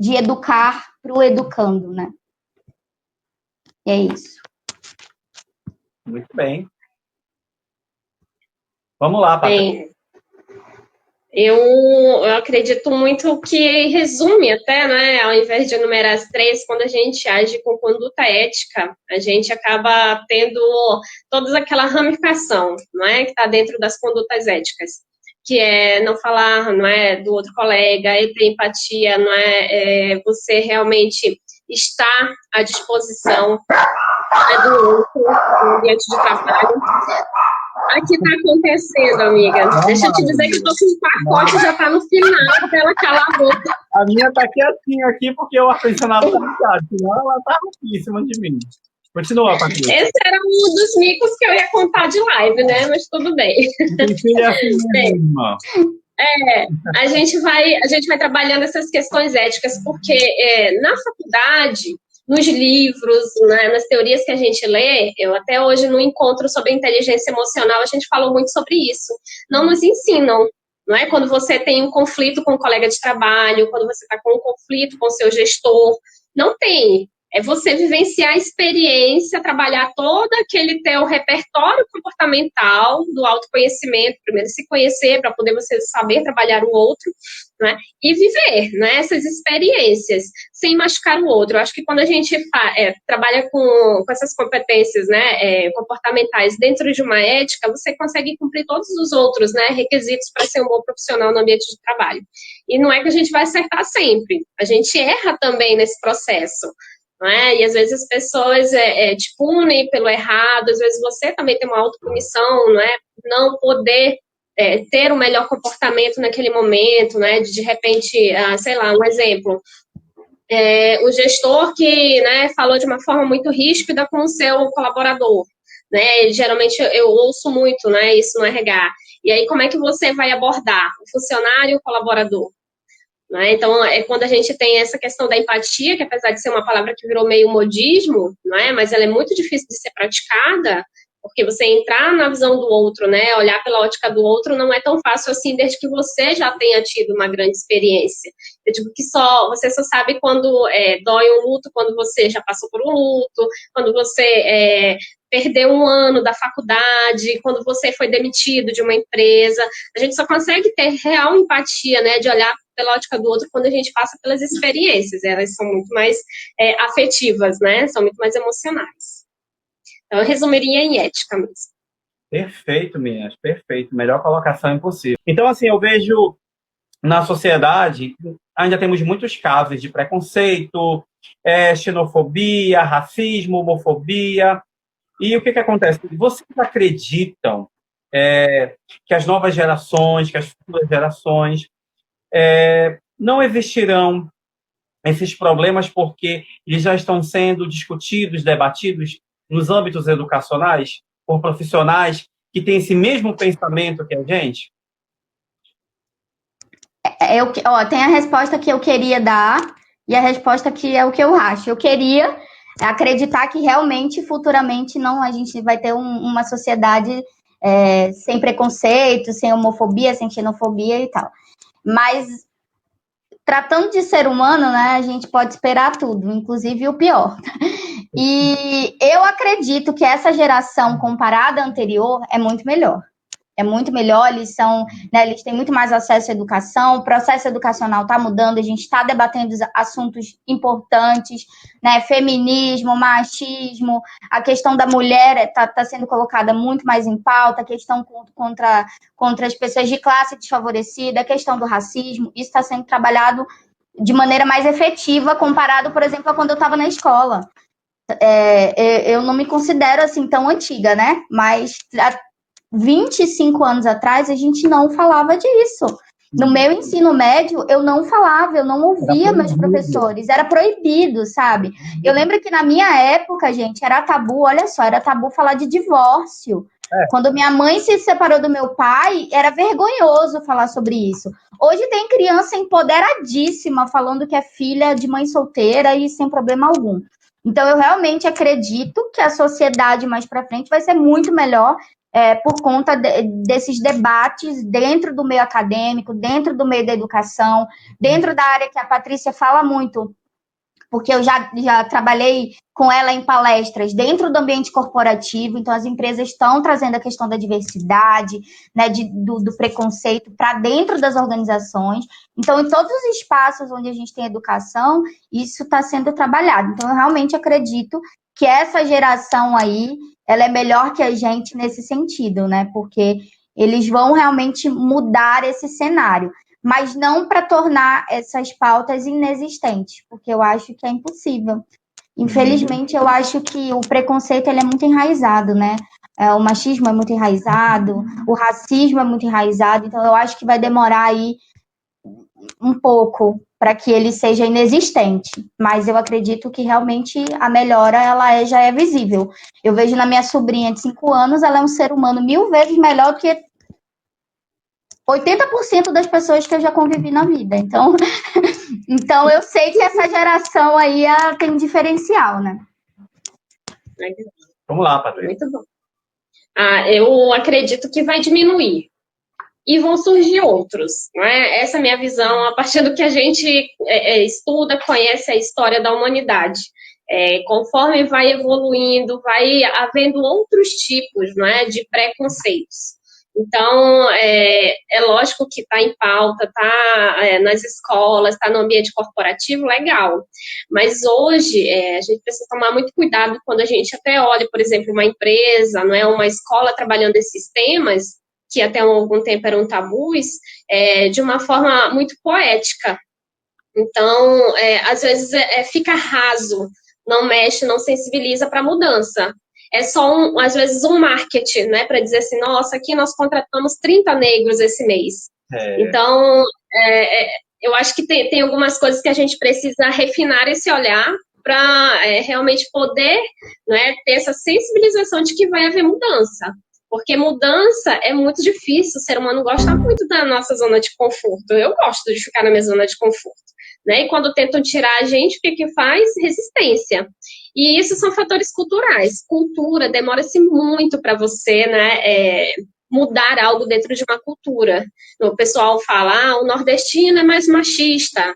de educar para o educando, né? É isso. Muito bem. Vamos lá, Patrícia. Eu acredito muito que resume até, né, ao invés de enumerar as 3, quando a gente age com conduta ética, a gente acaba tendo toda aquela ramificação, não é, que está dentro das condutas éticas, que é não falar, não é, do outro colega, é ter empatia, não é, você realmente estar à disposição do outro no ambiente de trabalho. Aqui tá acontecendo, amiga. Deixa eu te dizer que eu tô com um pacote, já tá no final pra ela calar a boca. A minha tá quietinha aqui porque o ar-condicionado tá ligado, senão ela tá rouquíssima de mim. Continua, Patrícia. Esse era um dos micos que eu ia contar de live, né? Mas tudo bem. A gente vai trabalhando essas questões éticas, porque na faculdade, nos livros, né, nas teorias que a gente lê, eu até hoje no encontro sobre inteligência emocional, a gente falou muito sobre isso. Não nos ensinam, não é? Quando você tem um conflito com um colega de trabalho, quando você está com um conflito com o seu gestor, não tem. É você vivenciar a experiência, trabalhar todo aquele teu repertório comportamental do autoconhecimento, primeiro se conhecer para poder você saber trabalhar o outro, né? E viver, né, essas experiências sem machucar o outro. Eu acho que quando a gente trabalha com essas competências, né, comportamentais dentro de uma ética, você consegue cumprir todos os outros, né, requisitos para ser um bom profissional no ambiente de trabalho. E não é que a gente vai acertar sempre, a gente erra também nesse processo. Não é? E às vezes as pessoas te punem pelo errado, às vezes você também tem uma autopunição, não é? Não poder ter um melhor comportamento naquele momento, né? De repente, sei lá, um exemplo, o gestor que, né, falou de uma forma muito ríspida com o seu colaborador, né? Geralmente eu ouço muito, né, isso no RH. E aí como é que você vai abordar o funcionário e o colaborador? Né? Então, é quando a gente tem essa questão da empatia, que apesar de ser uma palavra que virou meio modismo, não é? Mas ela é muito difícil de ser praticada, porque você entrar na visão do outro, né, olhar pela ótica do outro, não é tão fácil assim, desde que você já tenha tido uma grande experiência. Eu digo que você só sabe quando dói um luto, quando você já passou por um luto, quando você perdeu um ano da faculdade, quando você foi demitido de uma empresa. A gente só consegue ter real empatia, né, de olhar pela ótica do outro quando a gente passa pelas experiências. Elas são muito mais afetivas, né, são muito mais emocionais. Então, eu resumiria em ética mesmo. Perfeito, Minas, perfeito. Melhor colocação impossível. Então, assim, eu vejo na sociedade, ainda temos muitos casos de preconceito, xenofobia, racismo, homofobia. E o que acontece? Vocês acreditam que as novas gerações, que as futuras gerações não existirão esses problemas porque eles já estão sendo discutidos, debatidos nos âmbitos educacionais por profissionais que têm esse mesmo pensamento que a gente? Tem a resposta que eu queria dar e a resposta que é o que eu acho. Eu queria acreditar que realmente, futuramente, a gente vai ter uma sociedade sem preconceito, sem homofobia, sem xenofobia e tal. Mas, tratando de ser humano, né, a gente pode esperar tudo, inclusive o pior. E eu acredito que essa geração, comparada à anterior, é muito melhor. é muito melhor, eles são, né, eles têm muito mais acesso à educação, o processo educacional está mudando, a gente está debatendo assuntos importantes, né, feminismo, machismo, a questão da mulher está sendo colocada muito mais em pauta, a questão contra as pessoas de classe desfavorecida, a questão do racismo, isso está sendo trabalhado de maneira mais efetiva comparado, por exemplo, a quando eu estava na escola. Eu não me considero assim tão antiga, né? Mas há 25 anos atrás a gente não falava disso. No meu ensino médio, eu não falava, eu não ouvia meus professores, era proibido, sabe? Eu lembro que na minha época, gente, era tabu, olha só, era tabu falar de divórcio. Quando minha mãe se separou do meu pai, era vergonhoso falar sobre isso. Hoje tem criança empoderadíssima falando que é filha de mãe solteira e sem problema algum. Então, eu realmente acredito que a sociedade mais para frente vai ser muito melhor por conta desses debates dentro do meio acadêmico, dentro do meio da educação, dentro da área que a Patrícia fala muito, porque eu já trabalhei com ela em palestras dentro do ambiente corporativo, então as empresas estão trazendo a questão da diversidade, né, do preconceito para dentro das organizações. Então, em todos os espaços onde a gente tem educação, isso está sendo trabalhado. Então, eu realmente acredito que essa geração aí, ela é melhor que a gente nesse sentido, né? Porque eles vão realmente mudar esse cenário, mas não para tornar essas pautas inexistentes, porque eu acho que é impossível. Infelizmente, eu acho que o preconceito ele é muito enraizado, né? O machismo é muito enraizado, o racismo é muito enraizado, então eu acho que vai demorar aí um pouco para que ele seja inexistente, mas eu acredito que realmente a melhora já é visível. Eu vejo na minha sobrinha de 5 anos, ela é um ser humano 1000 vezes melhor do que 80% das pessoas que eu já convivi na vida. Então eu sei que essa geração aí tem um diferencial, né? Vamos lá, Patrícia. Muito bom. Eu acredito que vai diminuir. E vão surgir outros, não é? Essa é a minha visão, a partir do que a gente estuda, conhece a história da humanidade. Conforme vai evoluindo, vai havendo outros tipos, não é, de preconceitos. Então, é lógico que está em pauta, está nas escolas, está no ambiente corporativo, legal. Mas hoje, a gente precisa tomar muito cuidado quando a gente até olha, por exemplo, uma empresa, não é, uma escola trabalhando esses temas, que até algum tempo eram tabus, de uma forma muito poética. Então, às vezes fica raso, não mexe, não sensibiliza para a mudança. É só, às vezes, um marketing, né, para dizer assim, nossa, aqui nós contratamos 30 negros esse mês. Então, eu acho que tem algumas coisas que a gente precisa refinar esse olhar para realmente poder, né, ter essa sensibilização de que vai haver mudança. Porque mudança é muito difícil, o ser humano gosta muito da nossa zona de conforto. Eu gosto de ficar na minha zona de conforto, né? E quando tentam tirar a gente, o que faz? Resistência. E isso são fatores culturais. Cultura, demora-se muito para você, né, mudar algo dentro de uma cultura. O pessoal fala, o nordestino é mais machista.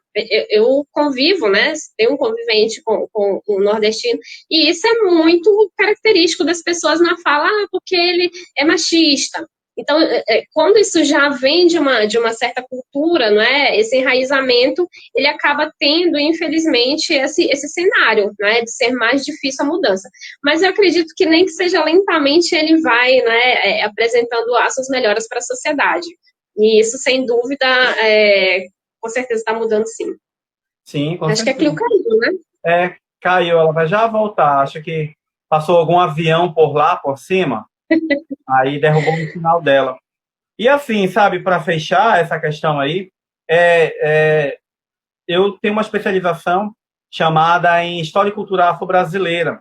Eu convivo, né, tenho um convivente com o nordestino, e isso é muito característico das pessoas na fala, porque ele é machista. Então, quando isso já vem de uma certa cultura, não é? Esse enraizamento, ele acaba tendo, infelizmente, esse cenário, né, de ser mais difícil a mudança. Mas eu acredito que nem que seja lentamente, ele vai, né, apresentando as suas melhoras para a sociedade. E isso, sem dúvida, com certeza está mudando, sim. Sim, com Acho certeza. que a Clio caiu, né? Caiu, ela vai já voltar. Acho que passou algum avião por lá, por cima, aí derrubou o sinal dela. E assim, sabe, para fechar essa questão aí, eu tenho uma especialização chamada em História e Cultura Afro-Brasileira.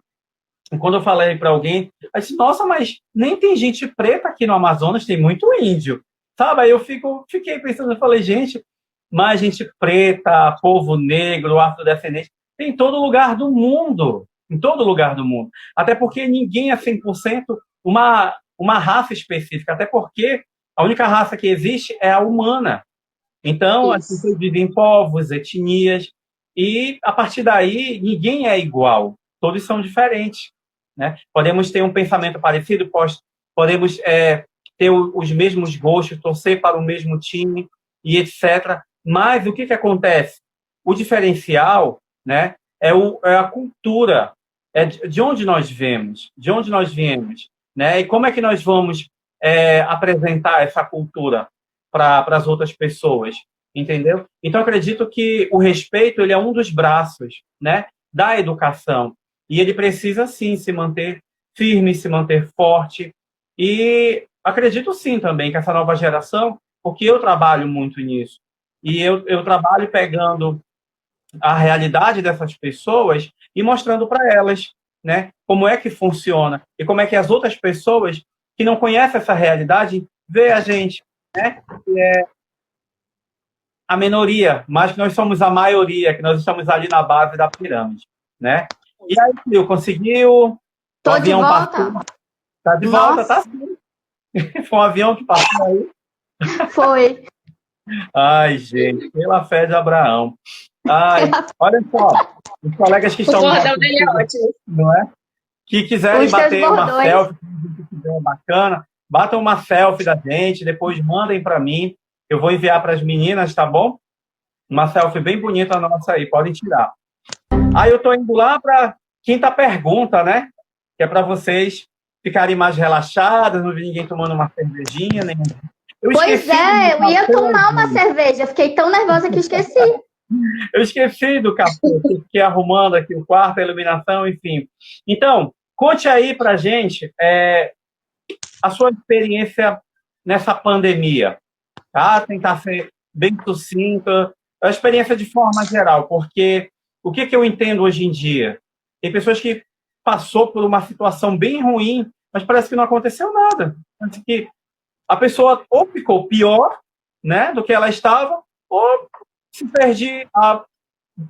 E quando eu falei para alguém, eu disse, nossa, mas nem tem gente preta aqui no Amazonas, tem muito índio. Sabe, aí eu fiquei pensando, eu falei, gente, mas gente preta, povo negro, afrodescendente, tem em todo lugar do mundo. Em todo lugar do mundo. Até porque ninguém é 100% uma raça específica. Até porque a única raça que existe é a humana. Então, as pessoas vivem em povos, etnias, e a partir daí, ninguém é igual. Todos são diferentes, né? Podemos ter um pensamento parecido, podemos ter os mesmos gostos, torcer para o mesmo time e etc. Mas o que acontece? O diferencial, né, é a cultura, é de onde nós viemos, de onde nós viemos, né? E como é que nós vamos apresentar essa cultura para as outras pessoas, entendeu? Então, acredito que o respeito ele é um dos braços, né, da educação. E ele precisa, sim, se manter firme, se manter forte. E acredito, sim, também que essa nova geração, porque eu trabalho muito nisso, e eu trabalho pegando a realidade dessas pessoas e mostrando para elas, né, como é que funciona e como é que as outras pessoas que não conhecem essa realidade vê a gente, né, que é a minoria, mas que nós somos a maioria, que nós estamos ali na base da pirâmide, né? E aí, Fio, conseguiu? O Tô de avião volta? passou? Tá de volta, Nossa. tá sim. Foi um avião que passou aí. Foi. Ai, gente, pela fé de Abraão. Ai, olha só, os colegas que O estão nos bordão dele é assistindo, ótimo. não é? Que quiserem Os teus bater uma bordões. selfie, se tiver bacana, batam uma selfie da gente, depois mandem para mim, eu vou enviar para as meninas, tá bom? Uma selfie bem bonita nossa aí, podem tirar. Aí eu tô indo lá para quinta pergunta, né? Que é para vocês ficarem mais relaxadas, não vi ninguém tomando uma cervejinha, nem. Pois é, eu ia tomar uma cerveja. Fiquei tão nervosa que esqueci. Eu esqueci do café, fiquei arrumando aqui o quarto, a iluminação, enfim. Então, conte aí pra gente a sua experiência nessa pandemia, tá? Tentar ser bem sucinta, a experiência de forma geral, porque o que eu entendo hoje em dia? Tem pessoas que passou por uma situação bem ruim, mas parece que não aconteceu nada. Parece que a pessoa ou ficou pior, né, do que ela estava, ou se perdi,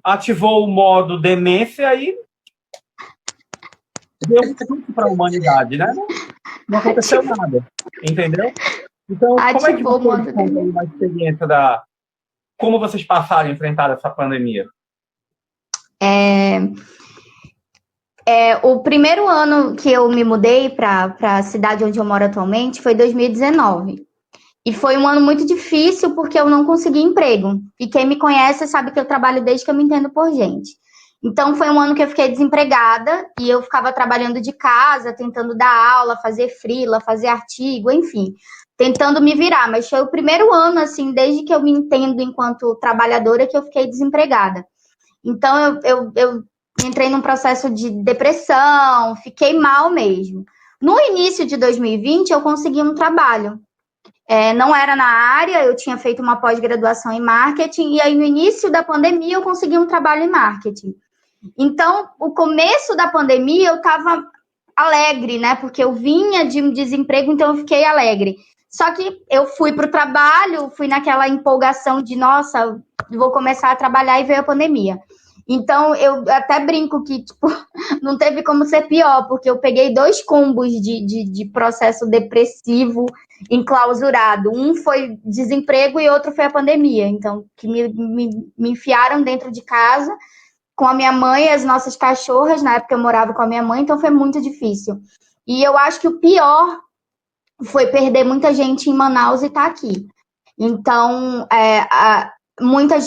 ativou o modo demência e deu tudo para a humanidade, né? Não aconteceu nada, entendeu? Então, como é que Ativou o modo vocês contam aí uma experiência como vocês passaram a enfrentar essa pandemia? O primeiro ano que eu me mudei para a cidade onde eu moro atualmente foi 2019. E foi um ano muito difícil porque eu não consegui emprego. E quem me conhece sabe que eu trabalho desde que eu me entendo por gente. Então foi um ano que eu fiquei desempregada e eu ficava trabalhando de casa, tentando dar aula, fazer freela, fazer artigo, enfim, tentando me virar. Mas foi o primeiro ano, assim, desde que eu me entendo enquanto trabalhadora, que eu fiquei desempregada. Então eu entrei num processo de depressão, fiquei mal mesmo. No início de 2020, eu consegui um trabalho. Não era na área, eu tinha feito uma pós-graduação em marketing, e aí no início da pandemia eu consegui um trabalho em marketing. Então, o começo da pandemia eu estava alegre, né? Porque eu vinha de um desemprego, então eu fiquei alegre. Só que eu fui para o trabalho, fui naquela empolgação de, nossa, vou começar a trabalhar, e veio a pandemia. Então, eu até brinco que, tipo, não teve como ser pior, porque eu peguei 2 combos de processo depressivo enclausurado. Um foi desemprego e outro foi a pandemia. Então, que me enfiaram dentro de casa com a minha mãe e as nossas cachorras. Na época eu morava com a minha mãe, então foi muito difícil. E eu acho que o pior foi perder muita gente em Manaus e estar aqui. Então, muita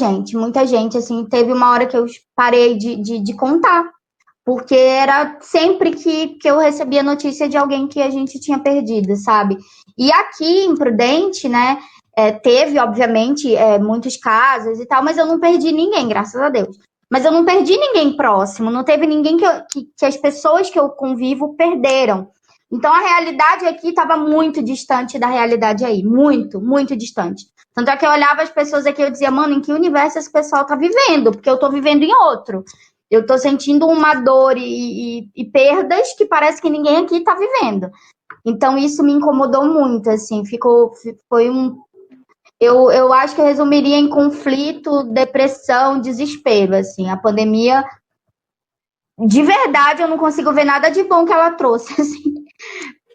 gente, assim, teve uma hora que eu parei de contar, porque era sempre que eu recebia notícia de alguém que a gente tinha perdido, sabe? E aqui em Prudente, né, teve, obviamente, muitos casos e tal, mas eu não perdi ninguém, graças a Deus. Mas eu não perdi ninguém próximo, não teve ninguém que as pessoas que eu convivo perderam. Então, a realidade aqui estava muito distante da realidade aí, muito, muito distante. Tanto é que eu olhava as pessoas aqui e eu dizia, mano, em que universo esse pessoal tá vivendo? Porque eu tô vivendo em outro. Eu tô sentindo uma dor e perdas que parece que ninguém aqui tá vivendo. Então, isso me incomodou muito, assim, foi um... Eu acho que eu resumiria em conflito, depressão, desespero, assim. A pandemia, de verdade, eu não consigo ver nada de bom que ela trouxe, assim.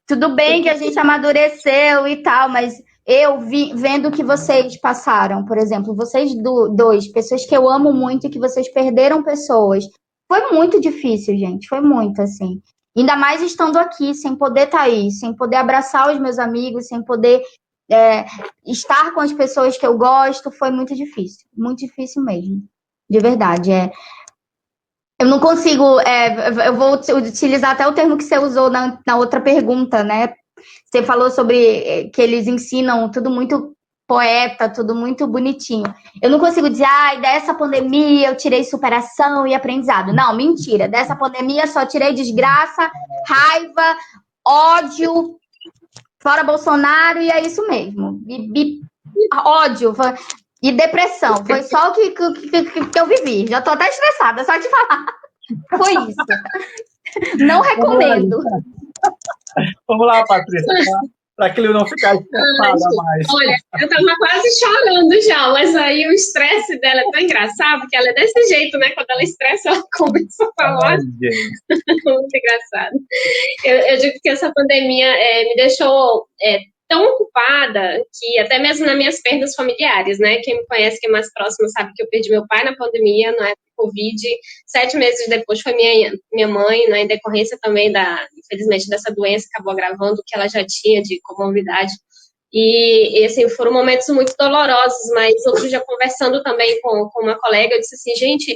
Tudo bem que a gente amadureceu e tal, mas eu vendo o que vocês passaram, por exemplo, vocês dois, pessoas que eu amo muito e que vocês perderam pessoas. Foi muito difícil, gente, foi muito, assim. Ainda mais estando aqui, sem poder estar aí, sem poder abraçar os meus amigos, sem poder estar com as pessoas que eu gosto, foi muito difícil mesmo, de verdade. Eu não consigo, eu vou utilizar até o termo que você usou na outra pergunta, né? Você falou sobre que eles ensinam tudo muito poeta, tudo muito bonitinho. Eu não consigo dizer, dessa pandemia eu tirei superação e aprendizado. Não, mentira. Dessa pandemia só tirei desgraça, raiva, ódio, fora Bolsonaro, e é isso mesmo. Ódio e depressão. Foi só o que eu vivi. Já tô até estressada, só de falar. Foi isso. Não recomendo. Vamos lá, Patrícia, para aquilo não ficar estressada mais. Olha, eu tava quase chorando já, mas aí o estresse dela é tão engraçado, porque ela é desse jeito, né? Quando ela estressa, ela começa a falar. Muito engraçado. Eu digo que essa pandemia me deixou tão ocupada que até mesmo nas minhas perdas familiares, né? Quem me conhece, quem é mais próximo, sabe que eu perdi meu pai na pandemia, na época do Covid. 7 meses depois foi minha mãe, né? Em decorrência também infelizmente, dessa doença, acabou agravando o que ela já tinha de comorbidade. E assim, foram momentos muito dolorosos, mas outro dia conversando também com uma colega, eu disse assim, gente,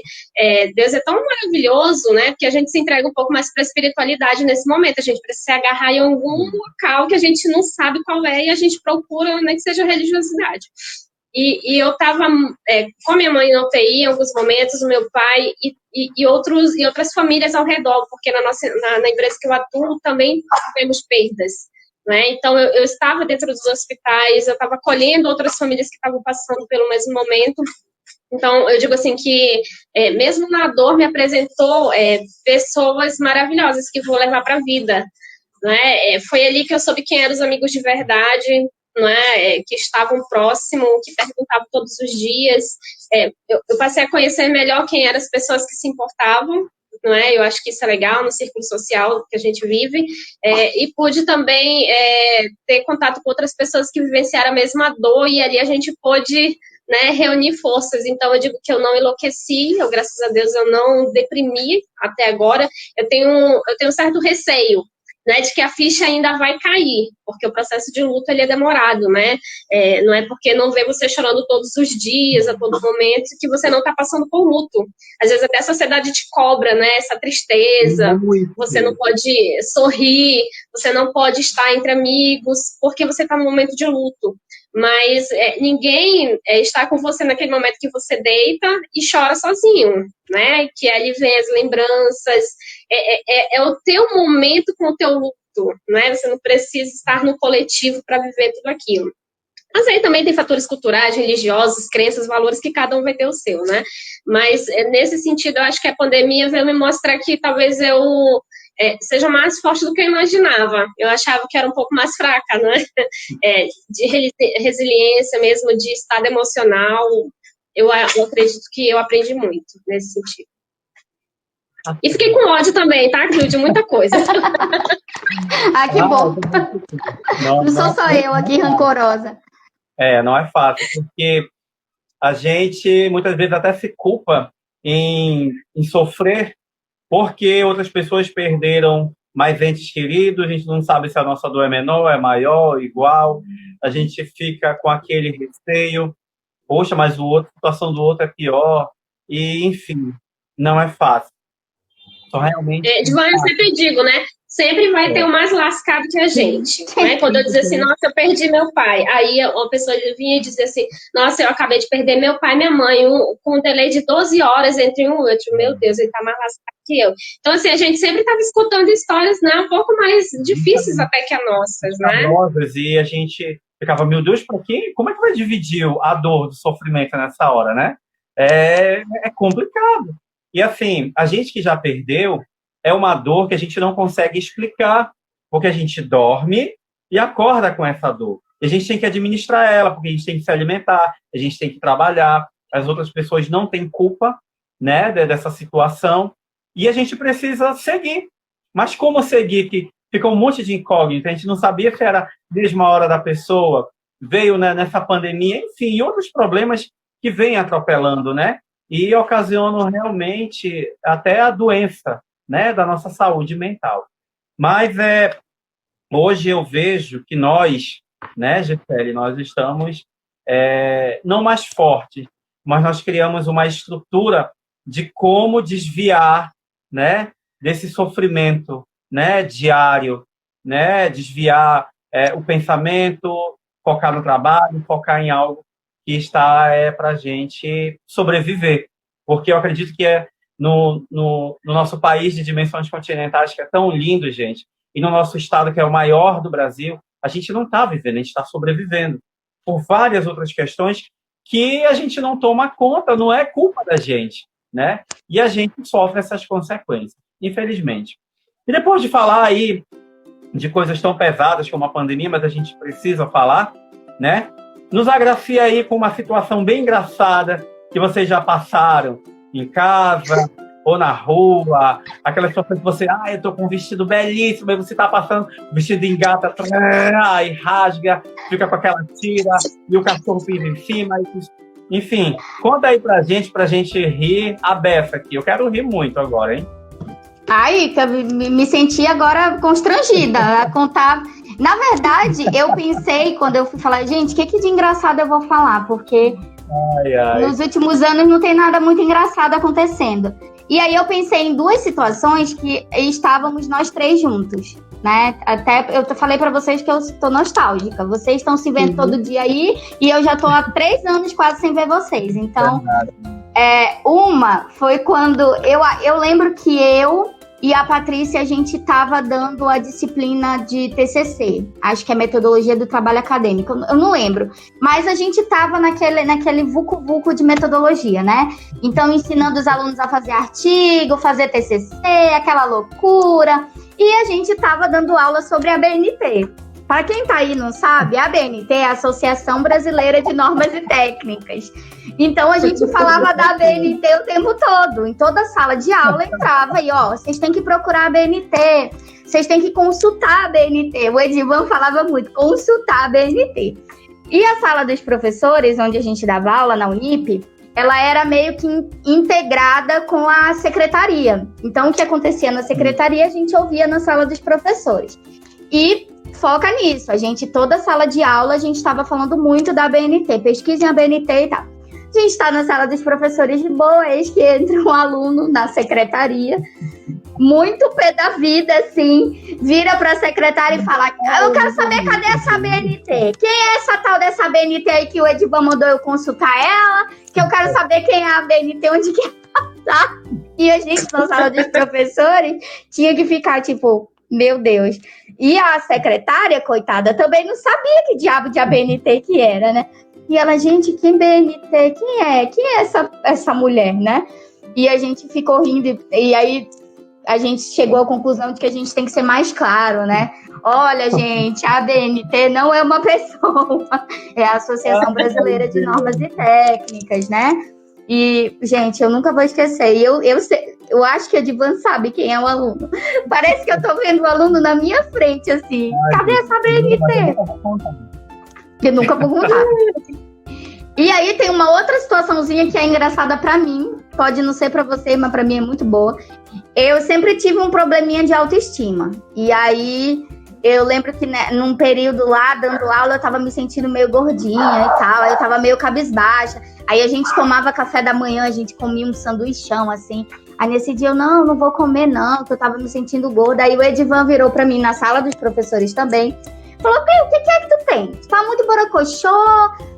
Deus é tão maravilhoso, né, que a gente se entrega um pouco mais para a espiritualidade nesse momento, a gente precisa se agarrar em algum local que a gente não sabe qual é e a gente procura, né, que seja religiosidade. E eu estava com a minha mãe na UTI em alguns momentos, o meu pai e outras famílias ao redor, porque na empresa que eu atuo também tivemos perdas. Né? Então, eu estava dentro dos hospitais, eu estava acolhendo outras famílias que estavam passando pelo mesmo momento. Então, eu digo assim que, mesmo na dor, me apresentou pessoas maravilhosas que vou levar para a vida. Né? Foi ali que eu soube quem eram os amigos de verdade, né? Que estavam próximo, que perguntavam todos os dias. Eu passei a conhecer melhor quem eram as pessoas que se importavam. Não é? Eu acho que isso é legal no círculo social que a gente vive, e pude também ter contato com outras pessoas que vivenciaram a mesma dor, e ali a gente pôde, né, reunir forças. Então eu digo que eu não enlouqueci, graças a Deus eu não deprimi até agora. Eu tenho um certo receio, né, de que a ficha ainda vai cair, porque o processo de luto ele é demorado, né? Não é porque não vê você chorando todos os dias, a todo momento, que você não está passando por luto. Às vezes até a sociedade te cobra, né, essa tristeza, você não pode sorrir, você não pode estar entre amigos, porque você está no momento de luto. Mas ninguém está com você naquele momento que você deita e chora sozinho, né? Que ali vem as lembranças, é o teu momento com o teu luto, né? Você não precisa estar no coletivo para viver tudo aquilo. Mas aí também tem fatores culturais, religiosos, crenças, valores, que cada um vai ter o seu, né? Mas nesse sentido, eu acho que a pandemia veio me mostrar que talvez eu seja mais forte do que eu imaginava. Eu achava que era um pouco mais fraca, né? De resiliência mesmo, de estado emocional. Eu acredito que eu aprendi muito nesse sentido. E fiquei com ódio também, tá, Cleo? De muita coisa. Que bom. Não sou só eu aqui rancorosa. Não é fácil, porque a gente muitas vezes até se culpa em sofrer porque outras pessoas perderam mais entes queridos, a gente não sabe se a nossa dor é menor, é maior, igual, a gente fica com aquele receio, poxa, mas a situação do outro é pior, e enfim, não é fácil. Então, realmente... Edvan, eu sempre digo, né? Sempre vai ter o mais lascado que a gente, né? Quando eu dizia assim, nossa, eu perdi meu pai. Aí uma pessoa vinha e dizia assim, nossa, eu acabei de perder meu pai e minha mãe, com um delay de 12 horas entre um e outro. Meu Deus, ele tá mais lascado que eu. Então, assim, a gente sempre estava escutando histórias, né? Um pouco mais difíceis até que as nossas, né? E a gente ficava, meu Deus, como é que vai dividir a dor do sofrimento nessa hora, né? É complicado. E assim, a gente que já perdeu, é uma dor que a gente não consegue explicar, porque a gente dorme e acorda com essa dor. E a gente tem que administrar ela, porque a gente tem que se alimentar, a gente tem que trabalhar, as outras pessoas não têm culpa, né, dessa situação, e a gente precisa seguir. Mas como seguir? Que ficou um monte de incógnita, a gente não sabia se era a mesma hora da pessoa, veio, né, nessa pandemia, enfim, e outros problemas que vêm atropelando, né? E ocasionam realmente até a doença, né, da nossa saúde mental. Mas hoje eu vejo que nós, né, Gisele, nós estamos não mais fortes, mas nós criamos uma estrutura de como desviar, né, desse sofrimento, né, diário, né, desviar o pensamento, focar no trabalho, focar em algo que está para a gente sobreviver. Porque eu acredito que no nosso país de dimensões continentais, que é tão lindo, gente, e no nosso estado, que é o maior do Brasil, a gente não está vivendo, a gente está sobrevivendo por várias outras questões que a gente não toma conta, não é culpa da gente, né? E a gente sofre essas consequências, infelizmente. E depois de falar aí de coisas tão pesadas como a pandemia, mas a gente precisa falar, né? Nos agracia aí com uma situação bem engraçada que vocês já passaram em casa ou na rua, aquela situação que você, eu tô com um vestido belíssimo, e você tá passando, o vestido engata, e rasga, fica com aquela tira, e o cachorro pisa em cima, enfim, conta aí pra gente rir a beça aqui. Eu quero rir muito agora, hein? Ai, me senti agora constrangida a contar. Na verdade, eu pensei, quando eu fui falar, gente, o que de engraçado eu vou falar? Porque nos últimos anos não tem nada muito engraçado acontecendo. E aí eu pensei em duas situações que estávamos nós três juntos, né? Até eu falei pra vocês que eu tô nostálgica. Vocês estão se vendo todo dia aí e eu já tô há 3 anos quase sem ver vocês. Então, uma foi quando eu lembro que eu e a Patrícia, a gente estava dando a disciplina de TCC, acho que é Metodologia do Trabalho Acadêmico, eu não lembro, mas a gente estava naquele vucu-vucu de metodologia, né? Então, ensinando os alunos a fazer artigo, fazer TCC, aquela loucura, e a gente estava dando aula sobre a BNT. Para quem está aí e não sabe, a BNT é a Associação Brasileira de Normas e Técnicas. Então, a gente falava da BNT o tempo todo. Em toda sala de aula entrava e, vocês têm que procurar a BNT, vocês têm que consultar a BNT. O Edivan falava muito, consultar a BNT. E a sala dos professores, onde a gente dava aula na Unip, ela era meio que integrada com a secretaria. Então, o que acontecia na secretaria, a gente ouvia na sala dos professores. E foca nisso. Toda sala de aula, a gente estava falando muito da BNT. Pesquisem a BNT e tal. A gente está na sala dos professores de boa, eis que entra um aluno na secretaria, muito pé da vida, assim, vira para a secretária e fala, eu quero saber cadê essa BNT? Quem é essa tal dessa BNT aí que o Edivan mandou eu consultar ela? Que eu quero saber quem é a BNT, onde que ela tá? E a gente, na sala dos professores, tinha que ficar tipo, meu Deus. E a secretária, coitada, também não sabia que diabo de ABNT que era, né? E ela, gente, que BNT? Quem é? Quem é essa mulher, né? E a gente ficou rindo. E aí a gente chegou à conclusão de que a gente tem que ser mais claro, né? Olha, gente, a ABNT não é uma pessoa. É a Associação Brasileira de Normas e Técnicas, né? E, gente, eu nunca vou esquecer. Eu acho que a Edivan sabe quem é o aluno. Parece que eu tô vendo o aluno na minha frente, assim. Cadê essa BNT? Eu nunca vou contar. E aí tem uma outra situaçãozinha que é engraçada pra mim. Pode não ser pra você, mas pra mim é muito boa. Eu sempre tive um probleminha de autoestima. E aí eu lembro que num período lá, dando aula, eu tava me sentindo meio gordinha e tal. Aí eu tava meio cabisbaixa. Aí a gente tomava café da manhã, a gente comia um sanduichão, assim. Aí nesse dia eu, não vou comer não, porque eu tava me sentindo gorda. Aí o Edivan virou pra mim na sala dos professores também. Falou, Bem, o que é que tu tem? Tu tá muito borocochô,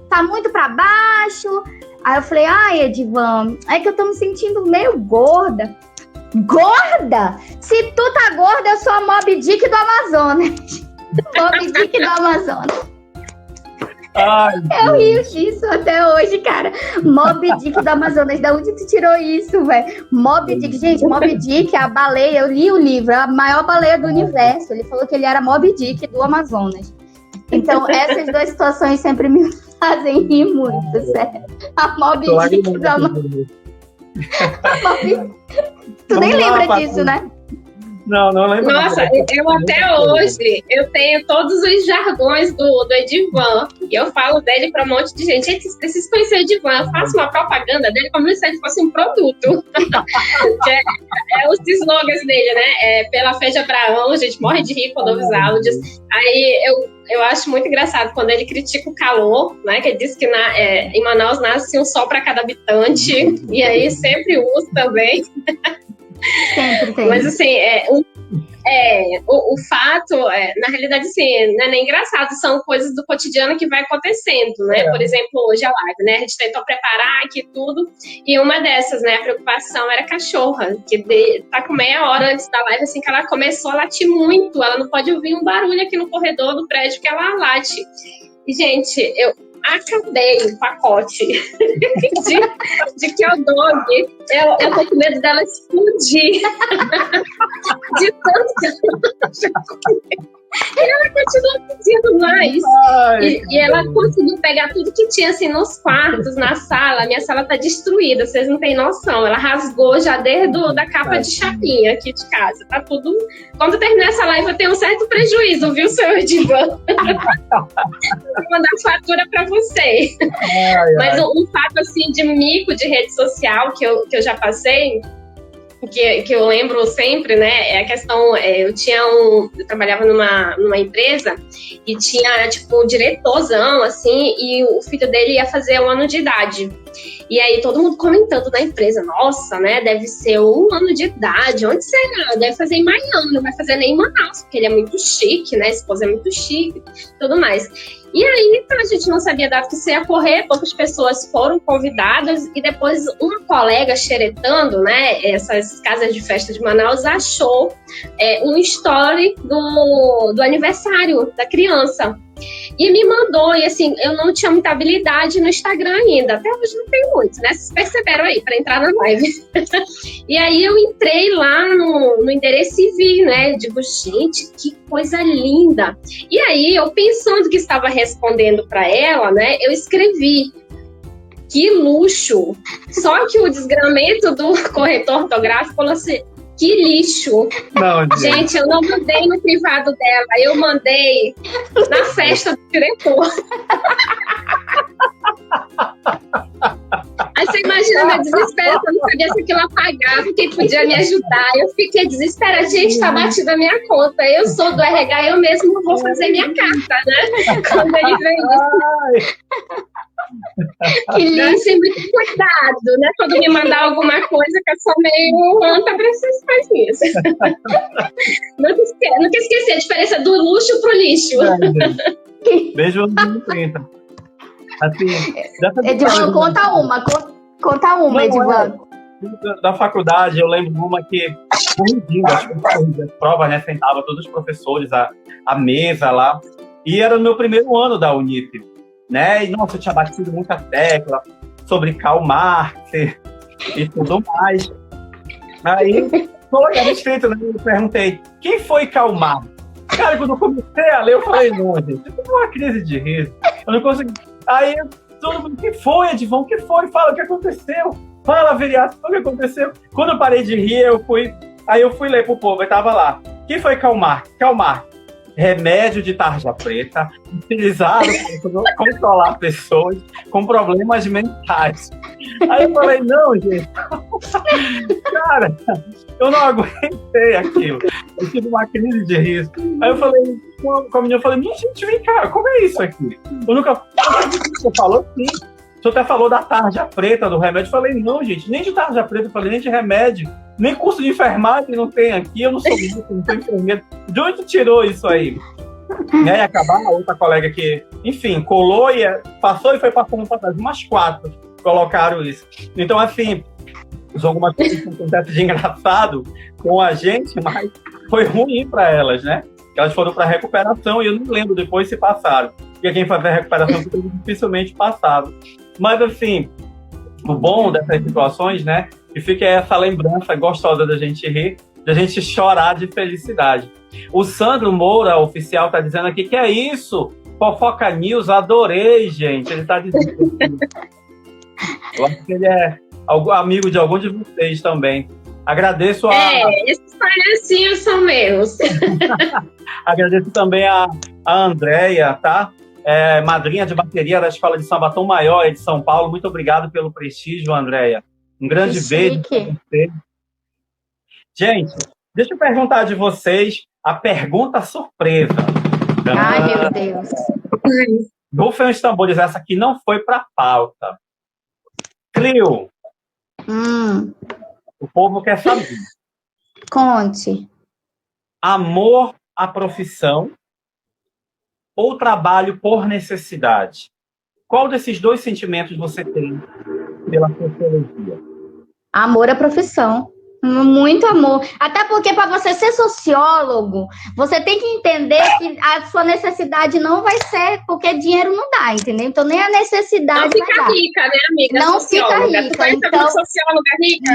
tá muito pra baixo. Aí eu falei, Edivan, é que eu tô me sentindo meio gorda. Gorda? Se tu tá gorda, eu sou a Moby Dick do Amazonas. Moby Dick do Amazonas. Eu rio disso até hoje, cara. Moby Dick do Amazonas. Da onde tu tirou isso, velho? Moby Dick. Gente, Moby Dick é a baleia. Eu li o livro. É a maior baleia do universo. Ele falou que ele era Moby Dick do Amazonas. Então, essas duas situações sempre me fazem rir muito, sério. A Moby Dick do Amazonas. Tu nem lembra disso, né? Não lembro. Nossa, eu até hoje, eu tenho todos os jargões do Edivan. E eu falo dele para um monte de gente. Gente, vocês precisam conhecer o Edivan. Eu faço uma propaganda dele como se ele fosse um produto. É os slogans dele, né? Pela fé de Abraão, a gente morre de rir quando ouve os áudios. Aí eu acho muito engraçado quando ele critica o calor, né? Que ele diz que em Manaus nasce um sol para cada habitante. E aí sempre uso também. Sempre tem. Mas assim, o fato, na realidade, assim, não é nem engraçado, são coisas do cotidiano que vai acontecendo, né? Por exemplo, hoje a live, né? A gente tentou preparar aqui tudo, e uma dessas, né? A preocupação era a cachorra, que tá com meia hora antes da live, assim, que ela começou a latir muito, ela não pode ouvir um barulho aqui no corredor do prédio que ela late. E, gente, eu acabei o pacote de que eu dog. Eu tô com medo dela explodir. De tanto que e ela continua pedindo mais. E ela conseguiu pegar tudo que tinha assim nos quartos, na sala. Minha sala tá destruída, vocês não têm noção. Ela rasgou já desde da capa de chapinha aqui de casa. Tá tudo. Quando terminar essa live, eu tenho um certo prejuízo, viu, senhor Edivan? Vou mandar fatura pra você. Mas um fato assim de mico de rede social que eu já passei, que eu lembro sempre, né, é a questão, eu trabalhava numa empresa e tinha, tipo, um diretorzão, assim, e o filho dele ia fazer 1 ano de idade. E aí todo mundo comentando na empresa, nossa, né, deve ser 1 ano de idade, onde será? Deve fazer em Miami, não vai fazer nem em Manaus, porque ele é muito chique, né, a esposa é muito chique, tudo mais. E aí, a gente não sabia a data que isso ia ocorrer, poucas pessoas foram convidadas e depois uma colega xeretando, né, essas casas de festa de Manaus, achou um story do aniversário da criança. E me mandou, e assim, eu não tinha muita habilidade no Instagram ainda, até hoje não tenho muito, né? Vocês perceberam aí, para entrar na live. E aí eu entrei lá no endereço e vi, né? Digo, gente, que coisa linda. E aí, eu pensando que estava respondendo para ela, né? Eu escrevi, que luxo. Só que o desgramento do corretor ortográfico falou assim, que lixo. Não, gente, eu não mandei no privado dela, eu mandei na festa do diretor. Aí você imagina meu desespero, eu não sabia se aquilo apagava, quem podia me ajudar. Eu fiquei desesperada, gente, tá batida a minha conta. Eu sou do RH, eu mesmo vou fazer minha carta, né? Quando ele veio isso. Que lindo, muito cuidado, né? Quando me mandar alguma coisa que eu sou meio anta, preciso fazer isso. Nunca esquecer a diferença do luxo pro lixo. Beijo nos 30. Assim, Edivan, conta uma, Edivan. Da faculdade, eu lembro uma que corrigindo as provas, né? Sentava todos os professores à mesa lá. E era no meu primeiro ano da Unip. Né? E, nossa, eu tinha batido muita tecla sobre Karl Marx e tudo mais. Aí, era escrito, né? Eu perguntei, quem foi Karl Marx? Cara, quando eu comecei a ler, eu falei, não, gente, eu tive uma crise de riso. Eu não consegui. Aí, todo mundo, o que foi, Edivan? O que foi? Fala, o que aconteceu? Fala, vereador, o que aconteceu? Quando eu parei de rir, eu fui ler pro povo, eu tava lá. Quem foi Karl Marx? Karl Marx. Remédio de tarja preta, utilizado para controlar pessoas com problemas mentais. Aí eu falei, não, gente, cara, eu não aguentei aquilo. Eu tive uma crise de riso. Aí eu falei, com a menina, eu falei, minha gente, vem cá, como é isso aqui? Eu nunca... Você falou sim. O senhor até falou da tarja preta, do remédio. Eu falei, não, gente, nem de tarja preta, eu falei, nem de remédio. Nem curso de enfermagem não tem aqui, eu não sou médico, não sou enfermeiro. De onde tu tirou isso aí? E aí acabar, a outra colega que, enfim, colou e passou e foi passando para trás. Umas 4 colocaram isso. Então, assim, algumas coisas que acontecem de engraçado com a gente, mas foi ruim para elas, né? Elas foram para recuperação e eu não lembro depois se passaram. Porque quem fazia a recuperação dificilmente passava. Mas, assim, o bom dessas situações, né? Que fica essa lembrança gostosa da gente rir, da gente chorar de felicidade. O Sandro Moura, oficial, está dizendo aqui que é isso. Fofoca News, adorei, gente. Ele está dizendo. Eu acho que ele é amigo de algum de vocês também. Agradeço esses palhacinhos são meus. Agradeço também a Andréia, tá? Madrinha de bateria da Escola de Samba Tom Maior de São Paulo. Muito obrigado pelo prestígio, Andréia. Um grande beijo para você. Gente, deixa eu perguntar de vocês a pergunta surpresa. Ai, meu Deus. Rufem os tambores, essa aqui não foi para pauta. Clio, o povo quer saber. Conte. Amor à profissão ou trabalho por necessidade? Qual desses dois sentimentos você tem pela sociologia? Amor à profissão. Muito amor. Até porque para você ser sociólogo, você tem que entender que a sua necessidade não vai ser porque dinheiro não dá, entendeu? Então nem a necessidade não fica rica, né, amiga? Não fica rica. Então, socióloga rica?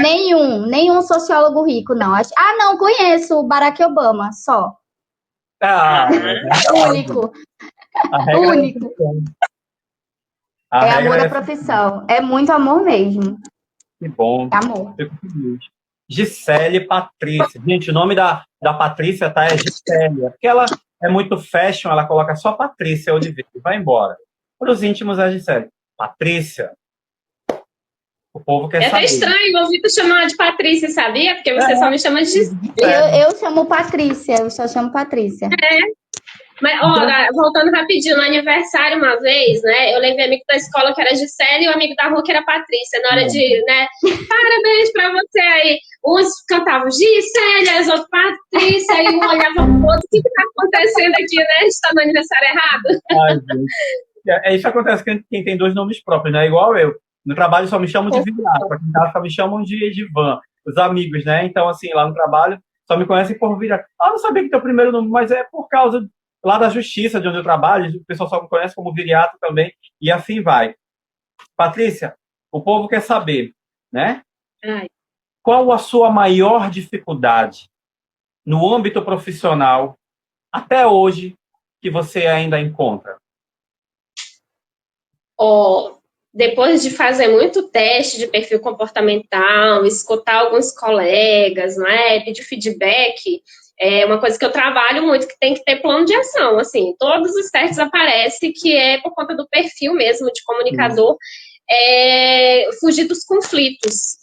Nenhum sociólogo rico, não. Não, conheço o Barack Obama, só. Único. Único. Amor à profissão. É muito amor mesmo. Que bom. Amor. Fico feliz. Gisele Patrícia. Gente, o nome da Patrícia, tá? É Gisele. Porque ela é muito fashion, ela coloca só Patrícia Oliveira e vai embora. Para os íntimos é Gisele. Patrícia. O povo quer saber. É até estranho ouvir tu chamar de Patrícia, sabia? Porque você só me chama de Gisele. Eu chamo Patrícia, eu só chamo Patrícia. Mas, voltando rapidinho, no aniversário uma vez, né, eu levei amigo da escola que era Gisele e o amigo da rua que era Patrícia. Na hora de, né, parabéns pra você aí. Uns cantavam Gisele, os outros Patrícia, e um olhava pro outro. O que tá acontecendo aqui, né? A gente tá no aniversário errado. Ai, gente. Isso acontece com quem tem dois nomes próprios, né? Igual eu. No trabalho só me chamam de Viriato, aqui em casa só me chamam de Edivan, os amigos, né? Então, assim, lá no trabalho só me conhecem por Viriato. Não sabia que teu primeiro nome, mas é por causa lá da justiça, de onde eu trabalho, o pessoal só me conhece como Viriato também, e assim vai. Patrícia, o povo quer saber, né? Qual a sua maior dificuldade no âmbito profissional, até hoje, que você ainda encontra? Depois de fazer muito teste de perfil comportamental, escutar alguns colegas, né, pedir feedback, é uma coisa que eu trabalho muito, que tem que ter plano de ação, assim, todos os testes aparecem que é por conta do perfil mesmo de comunicador, fugir dos conflitos.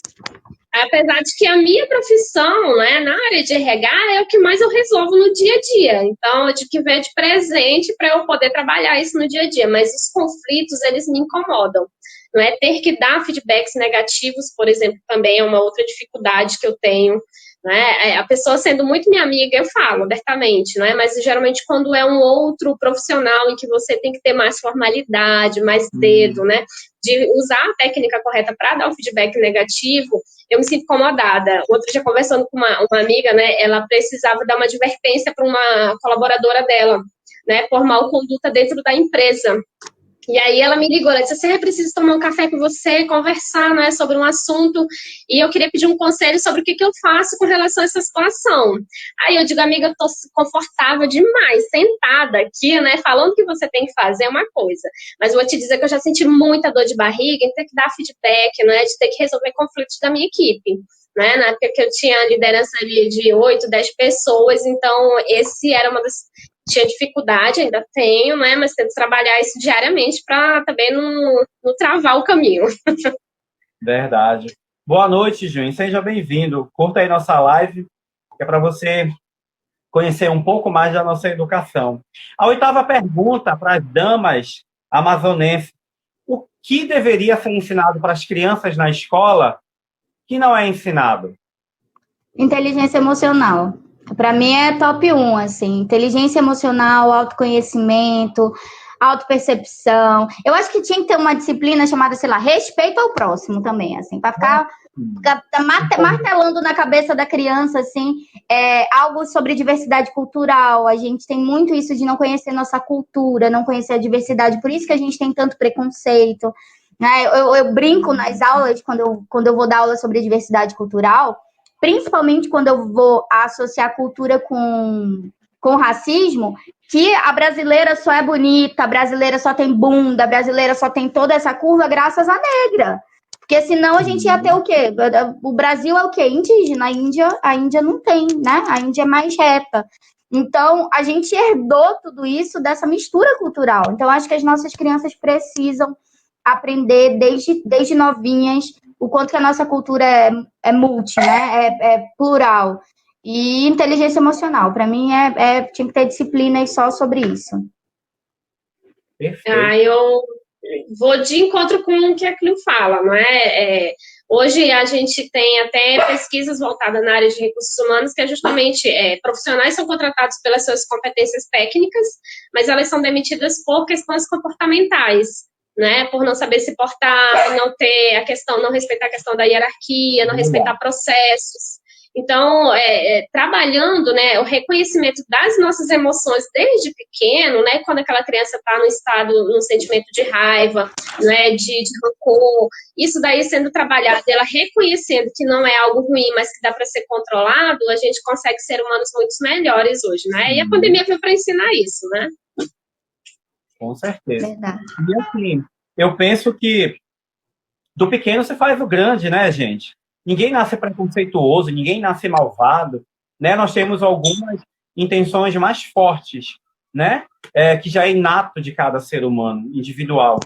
Apesar de que a minha profissão, né, na área de RH, é o que mais eu resolvo no dia a dia. Então, eu tive que ver de presente para eu poder trabalhar isso no dia a dia. Mas os conflitos, eles me incomodam. Não é? Ter que dar feedbacks negativos, por exemplo, também é uma outra dificuldade que eu tenho. Né? A pessoa sendo muito minha amiga, eu falo abertamente, né? Mas geralmente quando é um outro profissional em que você tem que ter mais formalidade, mais dedo, né? De usar a técnica correta para dar um feedback negativo, eu me sinto incomodada. Outro dia, conversando com uma amiga, né? Ela precisava dar uma advertência para uma colaboradora dela, né? Por mal conduta dentro da empresa. E aí ela me ligou, ela disse, você precisa tomar um café com você, conversar, né, sobre um assunto, e eu queria pedir um conselho sobre o que eu faço com relação a essa situação. Aí eu digo, amiga, eu tô confortável demais, sentada aqui, né, falando o que você tem que fazer é uma coisa, mas eu vou te dizer que eu já senti muita dor de barriga em ter que dar feedback, né, de ter que resolver conflitos da minha equipe. Né, na época que eu tinha liderança ali de 8, 10 pessoas, então esse era uma das... Tinha dificuldade, ainda tenho, né, mas tento trabalhar isso diariamente para também não travar o caminho. Verdade. Boa noite, Júnior. Seja bem-vindo. Curta aí nossa live, que é para você conhecer um pouco mais da nossa educação. A 8ª pergunta para as damas amazonenses. O que deveria ser ensinado para as crianças na escola que não é ensinado? Inteligência emocional. Para mim é top 1, assim. Inteligência emocional, autoconhecimento, autopercepção. Eu acho que tinha que ter uma disciplina chamada, sei lá, respeito ao próximo também, assim, para ficar martelando na cabeça da criança, assim, algo sobre diversidade cultural. A gente tem muito isso de não conhecer nossa cultura, não conhecer a diversidade, por isso que a gente tem tanto preconceito. Né? Eu brinco nas aulas, quando eu vou dar aula sobre diversidade cultural, principalmente quando eu vou associar cultura com racismo, que a brasileira só é bonita, a brasileira só tem bunda, a brasileira só tem toda essa curva graças à negra. Porque senão a gente ia ter o quê? O Brasil é o quê? Indígena. A Índia não tem, né? A Índia é mais reta. Então, a gente herdou tudo isso dessa mistura cultural. Então, acho que as nossas crianças precisam aprender desde novinhas o quanto que a nossa cultura é multi, né? É plural. E inteligência emocional. Para mim, tinha que ter disciplinas só sobre isso. Perfeito. Eu vou de encontro com o que a Clio fala, não é? Hoje a gente tem até pesquisas voltadas na área de recursos humanos, que é justamente profissionais são contratados pelas suas competências técnicas, mas elas são demitidas por questões comportamentais, né? Por não saber se portar, por não respeitar a questão da hierarquia, não respeitar processos. Então, trabalhando, né, o reconhecimento das nossas emoções desde pequeno, né, quando aquela criança está no sentimento de raiva, né, de rancor, isso daí sendo trabalhado, ela reconhecendo que não é algo ruim, mas que dá para ser controlado, a gente consegue ser humanos muito melhores hoje, né? E a pandemia veio para ensinar isso, né? Com certeza. Verdade. E assim, eu penso que do pequeno você faz o grande, né, gente? Ninguém nasce preconceituoso, ninguém nasce malvado, né? Nós temos algumas intenções mais fortes, né? Que já é inato de cada ser humano, individual.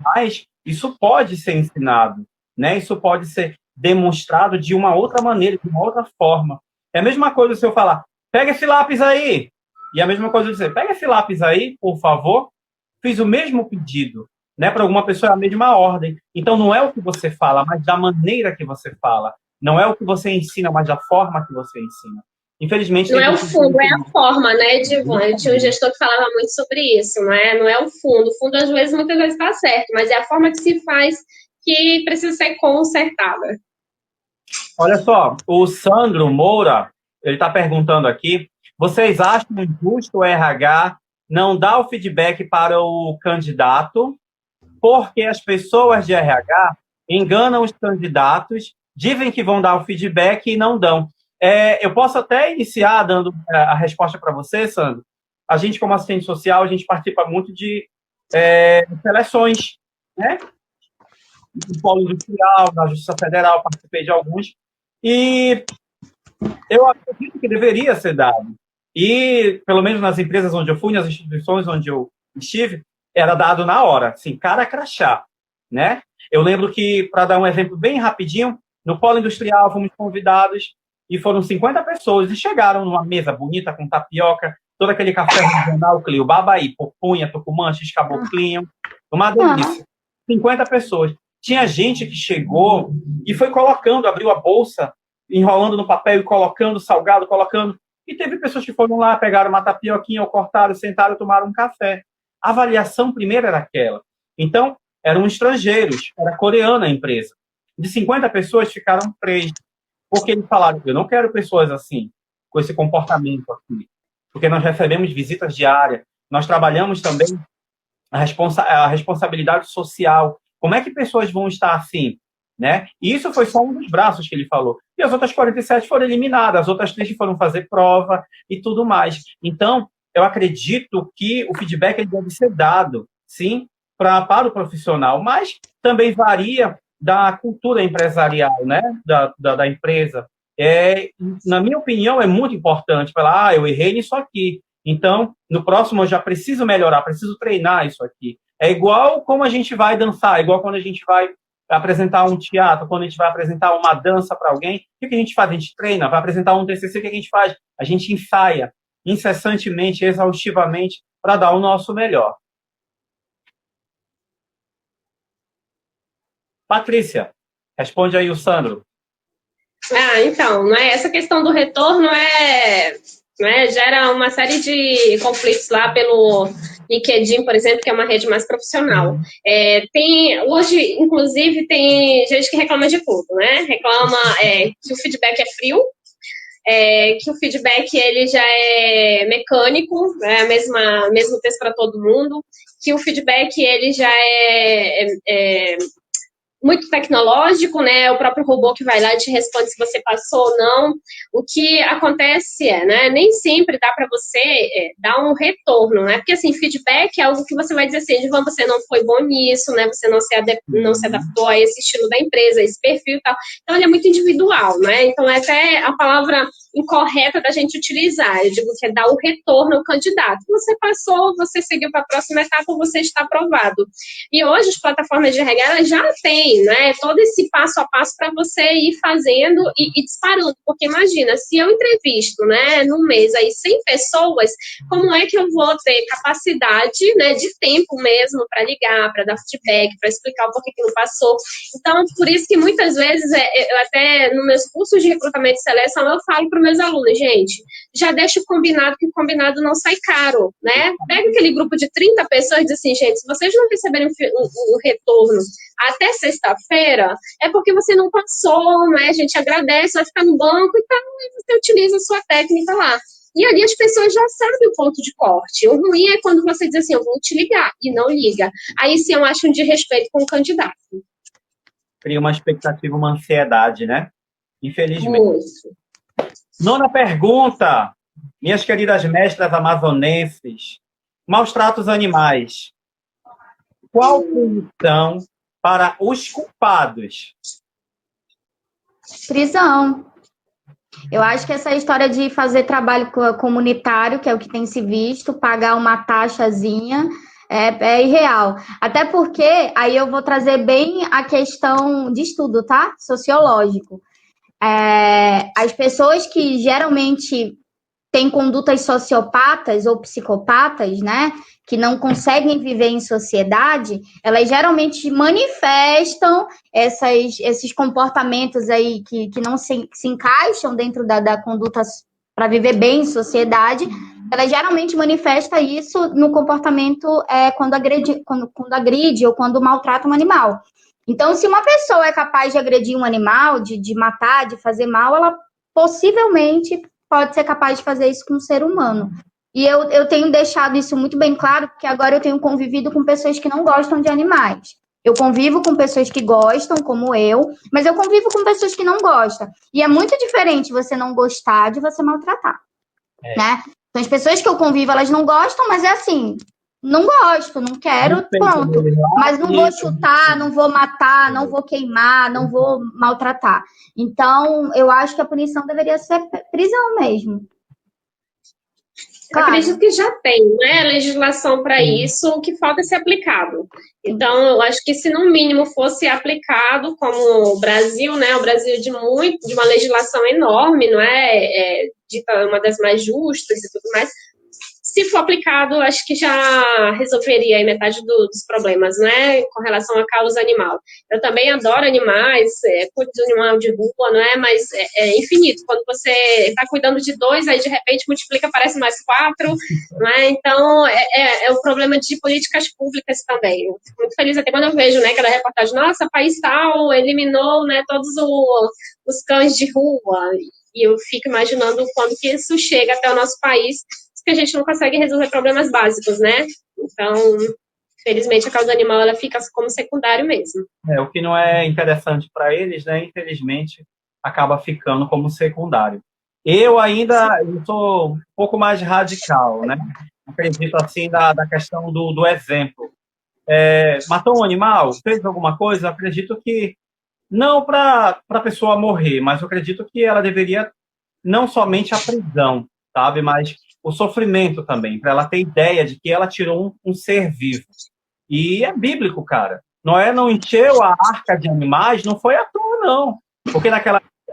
Mas isso pode ser ensinado, né? Isso pode ser demonstrado de uma outra maneira, de uma outra forma. É a mesma coisa se eu falar, pega esse lápis aí. E a mesma coisa eu dizer, pega esse lápis aí, por favor. Fiz o mesmo pedido, né? Para alguma pessoa é a mesma ordem. Então não é o que você fala, mas da maneira que você fala. Não é o que você ensina, mas da forma que você ensina. Infelizmente... Não é o fundo, é a forma, né, Divan? Eu tinha um gestor que falava muito sobre isso, não é? Não é o fundo. O fundo, muitas vezes está certo, mas é a forma que se faz que precisa ser consertada. Olha só, o Sandro Moura, ele está perguntando aqui, vocês acham injusto o RH não dar o feedback para o candidato porque as pessoas de RH enganam os candidatos, dizem que vão dar o feedback e não dão? Eu posso até iniciar dando a resposta para você, Sandro. A gente, como assistente social, a gente participa muito de seleções, né? No Polo Industrial, na Justiça Federal, participei de alguns. E eu acredito que deveria ser dado. E, pelo menos nas empresas onde eu fui, nas instituições onde eu estive, era dado na hora, assim, cara crachá, né? Eu lembro que, para dar um exemplo bem rapidinho, no Polo Industrial fomos convidados e foram 50 pessoas e chegaram numa mesa bonita com tapioca, todo aquele café regional, Clio, babaí, pupunha, tucumã, caboclinho, uma delícia. 50 pessoas. Tinha gente que chegou e foi colocando, abriu a bolsa, enrolando no papel e colocando salgado, colocando. E teve pessoas que foram lá, pegaram uma tapioquinha, ou cortaram, sentaram e tomaram um café. A avaliação primeira era aquela. Então, eram estrangeiros, era coreana a empresa. De 50 pessoas, ficaram 3. Porque eles falaram, eu não quero pessoas assim, com esse comportamento aqui. Porque nós recebemos visitas diárias, nós trabalhamos também a responsabilidade social. Como é que pessoas vão estar assim? Né? E isso foi só um dos braços que ele falou. E as outras 47 foram eliminadas, as outras 3 foram fazer prova e tudo mais. Então, eu acredito que o feedback ele deve ser dado, sim, para o profissional, mas também varia da cultura empresarial, né? da empresa. Na minha opinião, é muito importante falar, eu errei nisso aqui. Então, no próximo eu já preciso melhorar, preciso treinar isso aqui. É igual como a gente vai dançar, é igual quando a gente vai apresentar um teatro, quando a gente vai apresentar uma dança para alguém, o que a gente faz? A gente treina. Vai apresentar um TCC, o que a gente faz? A gente ensaia incessantemente, exaustivamente, para dar o nosso melhor. Patrícia, responde aí o Sandro. Então, né, essa questão do retorno gera uma série de conflitos lá pelo LinkedIn, por exemplo, que é uma rede mais profissional. Hoje, inclusive, tem gente que reclama de tudo, né? Reclama que o feedback é frio, que o feedback ele já é mecânico, é mesmo texto para todo mundo, que o feedback ele já muito tecnológico, né? O próprio robô que vai lá e te responde se você passou ou não. O que acontece né? Nem sempre dá para você dar um retorno, né? Porque, assim, feedback é algo que você vai dizer assim, Edivan, você não foi bom nisso, né? Você não se adaptou a esse estilo da empresa, a esse perfil e tal. Então, ele é muito individual, né? Então, é até a palavra incorreta da gente utilizar. Eu digo que é dar o retorno ao candidato. Você passou, você seguiu para a próxima etapa, você está aprovado. E hoje as plataformas de RH elas já têm, né, todo esse passo a passo para você ir fazendo e disparando. Porque imagina, se eu entrevisto, né, num mês aí 100 pessoas, como é que eu vou ter capacidade, né, de tempo mesmo para ligar, para dar feedback, para explicar o porquê que não passou. Então, por isso que muitas vezes, eu até nos meus cursos de recrutamento e seleção, eu falo para os meus alunos, gente, já deixa o combinado, que o combinado não sai caro, né? Pega aquele grupo de 30 pessoas e diz assim, gente, se vocês não receberem o retorno até sexta-feira, é porque você não passou, né? A gente agradece, vai ficar no banco e tal, e você utiliza a sua técnica lá. E ali as pessoas já sabem o ponto de corte. O ruim é quando você diz assim, eu vou te ligar, e não liga. Aí sim eu acho um desrespeito com o candidato. Cria uma expectativa, uma ansiedade, né? Infelizmente. Muito. Nona pergunta, minhas queridas mestras amazonenses. Maus tratos animais. Qual punição para os culpados? Prisão. Eu acho que essa história de fazer trabalho comunitário, que é o que tem se visto, pagar uma taxazinha, é irreal. Até porque, aí eu vou trazer bem a questão de estudo, tá? Sociológico. As pessoas que geralmente têm condutas sociopatas ou psicopatas, né? Que não conseguem viver em sociedade, elas geralmente manifestam esses comportamentos aí que não se encaixam dentro da conduta para viver bem em sociedade. Ela geralmente manifesta isso no comportamento quando agride ou quando maltrata um animal. Então, se uma pessoa é capaz de agredir um animal, de matar, de fazer mal, ela possivelmente pode ser capaz de fazer isso com um ser humano. E eu tenho deixado isso muito bem claro, porque agora eu tenho convivido com pessoas que não gostam de animais. Eu convivo com pessoas que gostam, como eu, mas eu convivo com pessoas que não gostam. E é muito diferente você não gostar de você maltratar, né? Então, as pessoas que eu convivo, elas não gostam, mas é assim, não gosto, não quero, pronto. Mas não vou chutar, não vou matar, não vou queimar, não vou maltratar. Então, eu acho que a punição deveria ser prisão mesmo. Claro. Acredito que já tem, né, legislação para isso, o que falta é ser aplicado. Então, eu acho que se no mínimo fosse aplicado, como o Brasil, né, o Brasil de uma legislação enorme, não é dita uma das mais justas e tudo mais, se for aplicado, acho que já resolveria aí metade dos problemas, né, com relação à causa animal. Eu também adoro animais, cuido de um animal de rua, não é, mas é infinito. Quando você está cuidando de 2, aí de repente multiplica, parece mais 4, não é? Então, é o problema de políticas públicas também. Eu fico muito feliz até quando eu vejo, né, aquela reportagem, nossa, país tal eliminou, né, todos os cães de rua, e eu fico imaginando quando que isso chega até o nosso país, que a gente não consegue resolver problemas básicos, né? Então, felizmente, a causa animal ela fica como secundário mesmo. O que não é interessante para eles, né? Infelizmente, acaba ficando como secundário. Eu sou um pouco mais radical, né? Acredito assim da questão do exemplo. Matou um animal, fez alguma coisa, eu acredito que não para a pessoa morrer, mas eu acredito que ela deveria não somente a prisão, sabe? Mas o sofrimento também, para ela ter ideia de que ela tirou um ser vivo. E é bíblico, cara. Noé não encheu a arca de animais, não foi à toa, não. Porque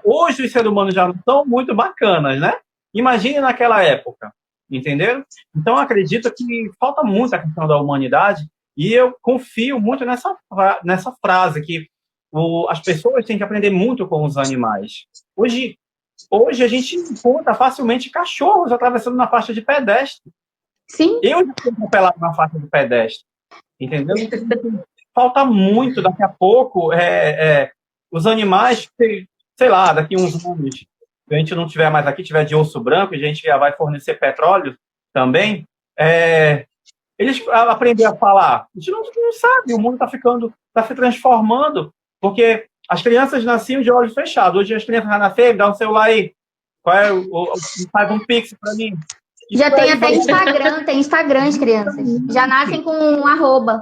hoje os seres humanos já não são muito bacanas, né? Imagine naquela época, entendeu? Então, acredito que falta muito a questão da humanidade e eu confio muito nessa frase que as pessoas têm que aprender muito com os animais. Hoje a gente encontra facilmente cachorros atravessando na faixa de pedestre. Sim. Eu já fui atropelado na faixa de pedestre. Entendeu? Falta muito, daqui a pouco, os animais, sei lá, daqui uns anos, se a gente não tiver mais aqui, tiver de osso branco, a gente já vai fornecer petróleo também, eles aprender a falar. A gente não sabe, o mundo está se transformando. Porque as crianças nasciam de olhos fechados. Hoje as crianças vão nascer, me dá um celular aí. Qual é faz um pix para mim. Já tem até Instagram, tem Instagram as crianças. Já nascem com um arroba.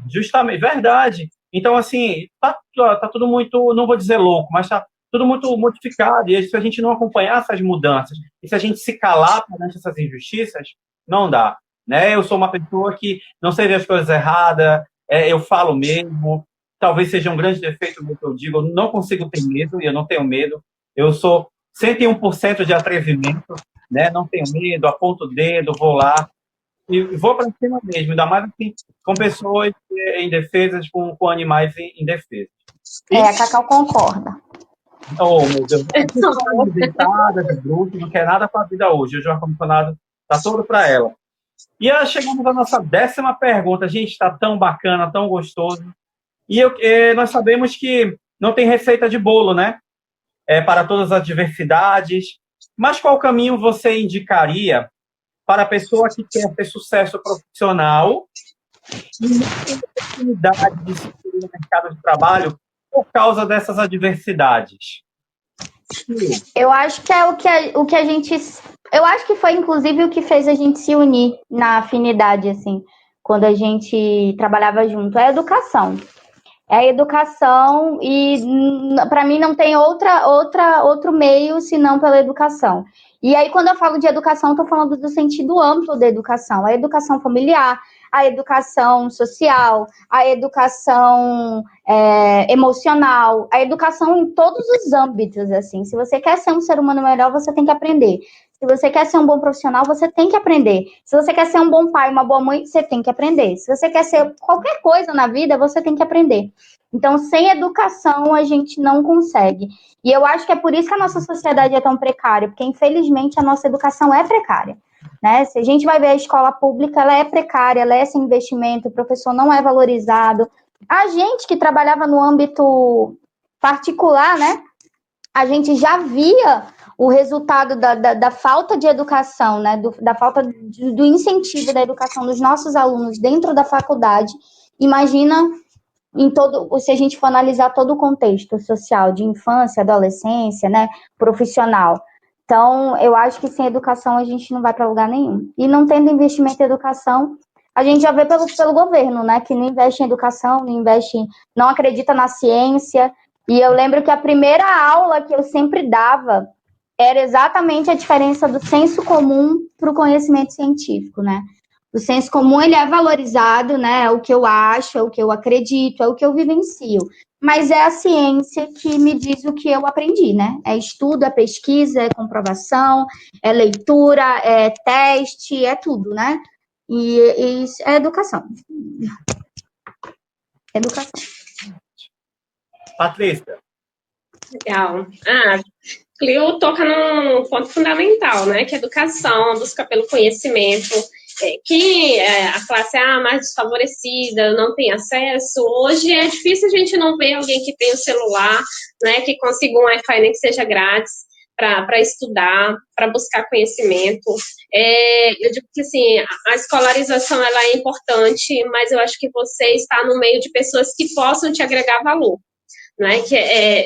Justamente, verdade. Então, assim, tá tudo muito, não vou dizer louco, mas tá tudo muito modificado. E se a gente não acompanhar essas mudanças, e se a gente se calar perante essas injustiças, não dá. Né? Eu sou uma pessoa que não sei ver as coisas erradas, eu falo mesmo. Talvez seja um grande defeito do que eu digo. Eu não consigo ter medo, e eu não tenho medo. Eu sou 101% de atrevimento, né? Não tenho medo, aponto o dedo, vou lá. E vou para cima mesmo, ainda mais assim, com pessoas indefesas, com animais indefesos. A Cacau concorda. Oh, meu Deus. Deitada, de bruxo, não quer nada com a vida hoje. Hoje o ar-condicionado está todo para ela. E chegamos à nossa 10ª pergunta. Gente, está tão bacana, tão gostoso. E nós sabemos que não tem receita de bolo, né? Para todas as diversidades. Mas qual caminho você indicaria para a pessoa que quer ter sucesso profissional e não tem oportunidade de se inserir no mercado de trabalho por causa dessas adversidades? Eu acho que é o que a gente... Eu acho que foi, inclusive, o que fez a gente se unir na afinidade, assim, quando a gente trabalhava junto. É a educação. É a educação e, para mim, não tem outro meio senão pela educação. E aí, quando eu falo de educação, estou falando do sentido amplo da educação. A educação familiar, a educação social, a educação emocional, a educação em todos os âmbitos, assim. Se você quer ser um ser humano melhor, você tem que aprender. Se você quer ser um bom profissional, você tem que aprender. Se você quer ser um bom pai, uma boa mãe, você tem que aprender. Se você quer ser qualquer coisa na vida, você tem que aprender. Então, sem educação, a gente não consegue. E eu acho que é por isso que a nossa sociedade é tão precária, porque, infelizmente, a nossa educação é precária. Né? Se a gente vai ver a escola pública, ela é precária, ela é sem investimento, o professor não é valorizado. A gente que trabalhava no âmbito particular, né? A gente já via o resultado da falta de educação, né? Da falta do incentivo da educação dos nossos alunos dentro da faculdade. Imagina se a gente for analisar todo o contexto social de infância, adolescência, né? Profissional. Então, eu acho que sem educação a gente não vai para lugar nenhum. E não tendo investimento em educação, a gente já vê pelo governo, né? Que não investe em educação, não acredita na ciência. E eu lembro que a primeira aula que eu sempre dava era exatamente a diferença do senso comum para o conhecimento científico, né? O senso comum, ele é valorizado, né? É o que eu acho, é o que eu acredito, é o que eu vivencio. Mas é a ciência que me diz o que eu aprendi, né? É estudo, é pesquisa, é comprovação, é leitura, é teste, é tudo, né? E é educação. Educação. Patrícia. Legal. Clio toca num ponto fundamental, né? Que é a educação, a busca pelo conhecimento, que a classe mais desfavorecida não tem acesso. Hoje é difícil a gente não ver alguém que tem o celular, né? Que consiga um Wi-Fi nem que seja grátis para estudar, para buscar conhecimento. Eu digo que, assim, a escolarização ela é importante, mas eu acho que você está no meio de pessoas que possam te agregar valor. Né,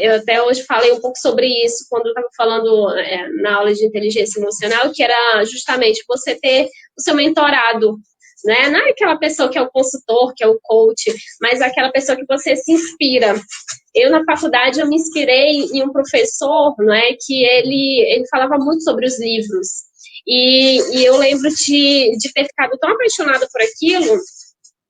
eu até hoje falei um pouco sobre isso quando eu estava falando na aula de inteligência emocional, que era justamente você ter o seu mentorado, né? Não é aquela pessoa que é o consultor, que é o coach, mas aquela pessoa que você se inspira. Eu, na faculdade, eu me inspirei em um professor, né, que ele falava muito sobre os livros, e eu lembro de ter ficado tão apaixonada por aquilo,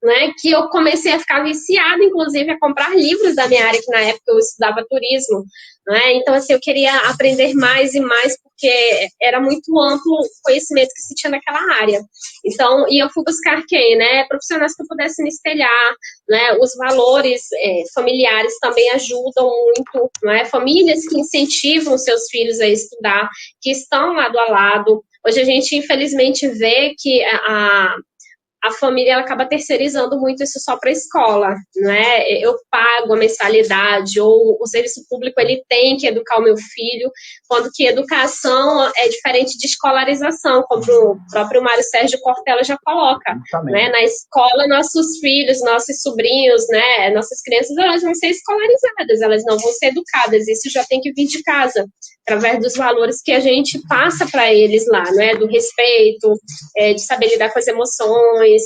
né, que eu comecei a ficar viciada, inclusive, a comprar livros da minha área, que na época eu estudava turismo, né, então, assim, eu queria aprender mais e mais, porque era muito amplo o conhecimento que se tinha naquela área. Então, e eu fui buscar quem, né, profissionais que eu pudesse me espelhar, né, os valores familiares também ajudam muito, né, famílias que incentivam seus filhos a estudar, que estão lado a lado. Hoje a gente, infelizmente, vê que a família ela acaba terceirizando muito isso só para a escola, né? Eu pago a mensalidade, ou o serviço público ele tem que educar o meu filho, quando que educação é diferente de escolarização, como o próprio Mário Sérgio Cortella já coloca, né? Na escola, nossos filhos, nossos sobrinhos, né? Nossas crianças, elas vão ser escolarizadas, elas não vão ser educadas, isso já tem que vir de casa, através dos valores que a gente passa para eles lá, né? Do respeito, de saber lidar com as emoções,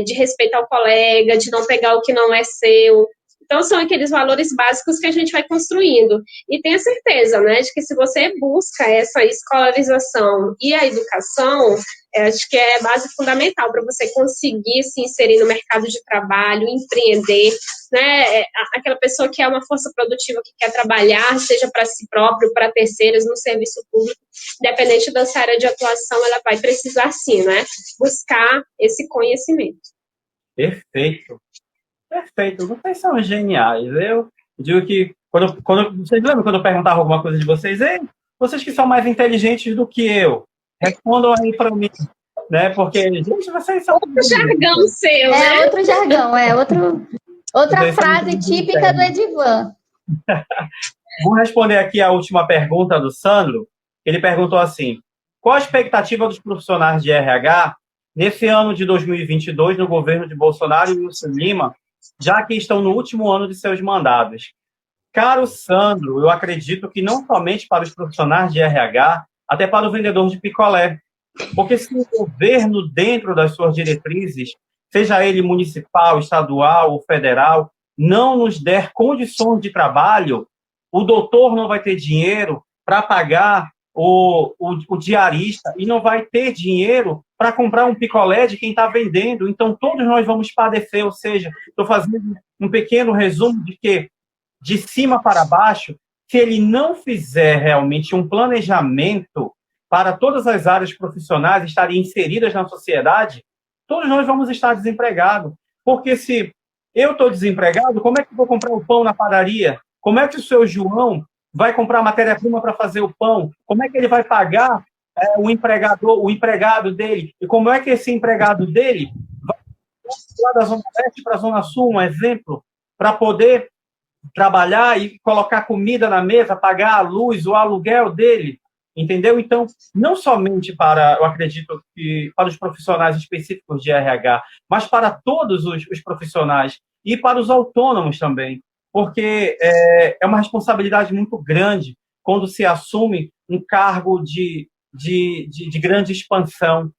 de respeitar o colega, de não pegar o que não é seu. Então, são aqueles valores básicos que a gente vai construindo. E tenha certeza, né, de que se você busca essa escolarização e a educação, acho que é base fundamental para você conseguir se inserir no mercado de trabalho, empreender, né, aquela pessoa que é uma força produtiva que quer trabalhar, seja para si próprio, para terceiros, no serviço público, independente da sua área de atuação, ela vai precisar sim, né, buscar esse conhecimento. Perfeito. Perfeito, vocês são geniais. Eu digo que, quando vocês lembram quando eu perguntava alguma coisa de vocês? Ei, vocês que são mais inteligentes do que eu, respondam aí para mim, né? Porque, gente, vocês são... Outro jargão seu, né? Outro jargão, outra frase típica do Edivan. Vou responder aqui a última pergunta do Sandro. Ele perguntou assim, qual a expectativa dos profissionais de RH nesse ano de 2022 no governo de Bolsonaro e Wilson Lima, já que estão no último ano de seus mandados? Caro Sandro, eu acredito que não somente para os profissionais de RH, até para o vendedor de picolé. Porque se o governo, dentro das suas diretrizes, seja ele municipal, estadual ou federal, não nos der condições de trabalho, o doutor não vai ter dinheiro para pagar o diarista e não vai ter dinheiro para comprar um picolé de quem está vendendo. Então, todos nós vamos padecer. Ou seja, estou fazendo um pequeno resumo de que, de cima para baixo, se ele não fizer realmente um planejamento para todas as áreas profissionais estarem inseridas na sociedade, todos nós vamos estar desempregados. Porque se eu estou desempregado, como é que eu vou comprar o pão na padaria? Como é que o seu João vai comprar matéria-prima para fazer o pão? Como é que ele vai pagar o empregado dele? E como é que esse empregado dele vai lá da Zona Leste para a Zona Sul, um exemplo, para poder trabalhar e colocar comida na mesa, pagar a luz, o aluguel dele? Entendeu? Então, não somente eu acredito que para os profissionais específicos de RH, mas para todos os profissionais e para os autônomos também, porque é uma responsabilidade muito grande quando se assume um cargo de grande expansão.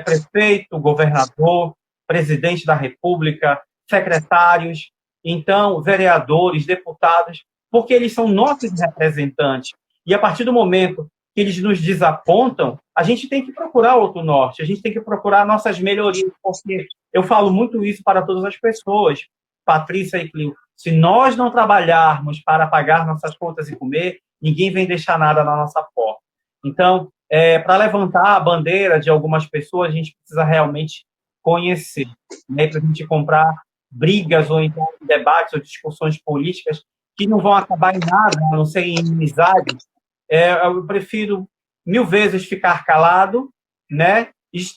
Prefeito, governador, presidente da República, secretários, então, vereadores, deputados, porque eles são nossos representantes. E a partir do momento que eles nos desapontam, a gente tem que procurar outro norte, a gente tem que procurar nossas melhorias, porque eu falo muito isso para todas as pessoas, Patrícia e Clio. Se nós não trabalharmos para pagar nossas contas e comer, ninguém vem deixar nada na nossa porta. Então, para levantar a bandeira de algumas pessoas, a gente precisa realmente conhecer, né? Para a gente comprar brigas ou então debates ou discussões políticas que não vão acabar em nada, a não ser em inimizade. Eu prefiro 1000 vezes ficar calado, né?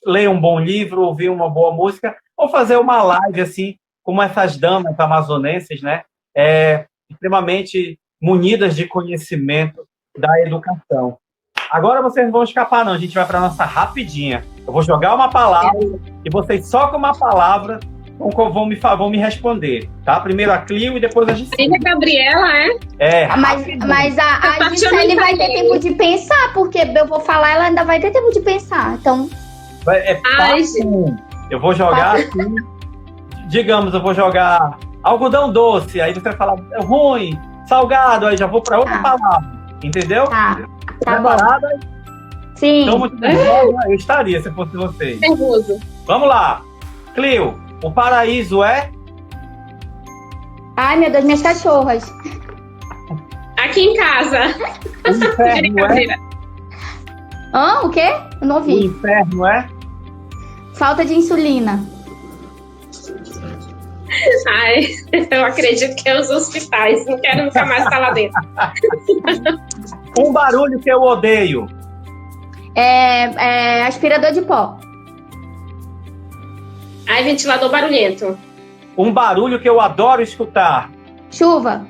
Ler um bom livro, ouvir uma boa música, ou fazer uma live assim, como essas damas amazonenses, né? Extremamente munidas de conhecimento da educação. Agora vocês não vão escapar, não. A gente vai para a nossa rapidinha. Eu vou jogar uma palavra e vocês só com uma palavra vão me responder, tá? Primeiro a Clio e depois a Gisele. A Gabriela, Mas a Gisele vai ter tempo de pensar, porque eu vou falar, ela ainda vai ter tempo de pensar. Então. Fácil. Eu vou jogar assim. Digamos, eu vou jogar algodão doce, aí você vai falar ruim, salgado, aí já vou para outra palavra. Entendeu? Tá preparada? Bom. Sim. Então, muito nervosa, eu estaria se fosse vocês. Nervoso. Vamos lá. Clio, o paraíso é? Ai, meu Deus, minhas cachorras. Aqui em casa. O inferno é? O quê? Eu não ouvi. O inferno é? Falta de insulina. Ai, eu acredito que é os hospitais. Não quero nunca mais estar lá dentro. Um barulho que eu odeio. Aspirador de pó. Ai, ventilador barulhento. Um barulho que eu adoro escutar. Chuva.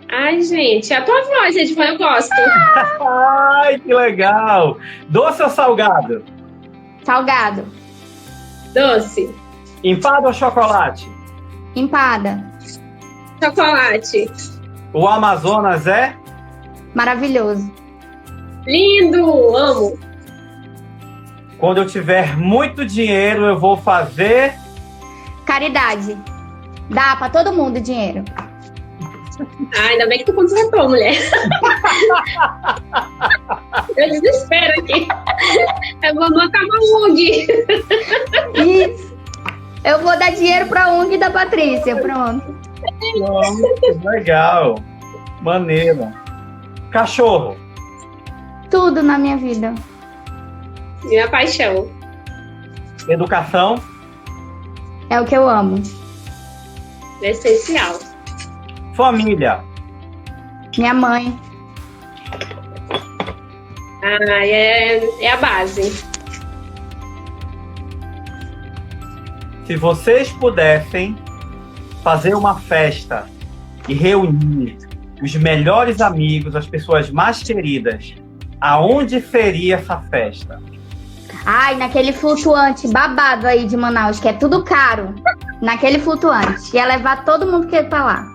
Ai, gente, a tua voz, Edivan, eu gosto. Ai, que legal! Doce ou salgado? Salgado. Doce. Empada ou chocolate? Empada. Chocolate. O Amazonas é? Maravilhoso. Lindo, amo. Quando eu tiver muito dinheiro, eu vou fazer... Caridade. Dá pra todo mundo dinheiro. Ai, ainda bem que tu contratou, mulher. Eu desespero aqui. Eu vou montar uma ONG. Isso. Eu vou dar dinheiro pra ONG da Patrícia. Pronto. Legal. Maneiro. Cachorro. Tudo na minha vida. Minha paixão. Educação. É o que eu amo. É essencial. Família. Minha mãe. Ai, é a base. Se vocês pudessem fazer uma festa e reunir os melhores amigos, as pessoas mais queridas, aonde seria essa festa? Ai, naquele flutuante babado aí de Manaus, que é tudo caro. Naquele flutuante. Ia levar todo mundo que tá lá.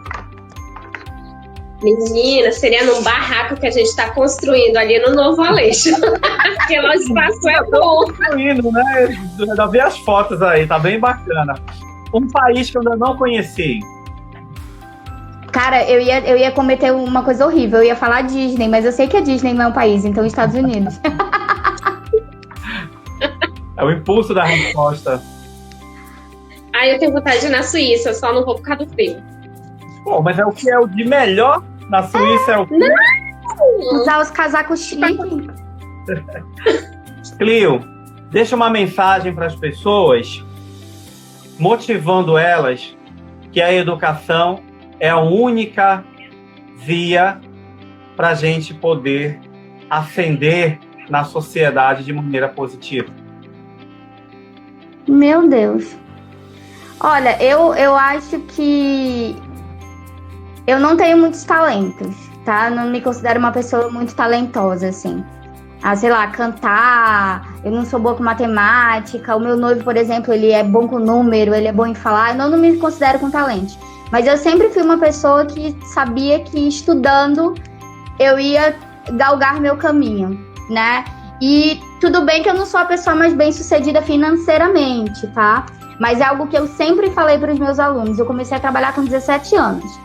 Menina, seria num barraco que a gente está construindo ali no Novo Aleixo. Porque lá o espaço é bom. Indo, né? Já vi as fotos aí, tá bem bacana. Um país que eu ainda não conheci. Cara, eu ia cometer uma coisa horrível. Eu ia falar Disney, mas eu sei que a Disney não é um país, então Estados Unidos. É o impulso da resposta. Ai, eu tenho vontade de ir na Suíça, eu só não vou por causa do frio. Pô, mas é o que é o de melhor na Suíça, é o que... Usar os casacos chiques. Clio, deixa uma mensagem para as pessoas, motivando elas que a educação é a única via para a gente poder ascender na sociedade de maneira positiva. Meu Deus. Olha, eu acho que eu não tenho muitos talentos, tá? Não me considero uma pessoa muito talentosa, assim. Sei lá, cantar, eu não sou boa com matemática, o meu noivo, por exemplo, ele é bom com número, ele é bom em falar, eu não me considero com talento. Mas eu sempre fui uma pessoa que sabia que estudando eu ia galgar meu caminho, né? E tudo bem que eu não sou a pessoa mais bem-sucedida financeiramente, tá? Mas é algo que eu sempre falei para os meus alunos. Eu comecei a trabalhar com 17 anos.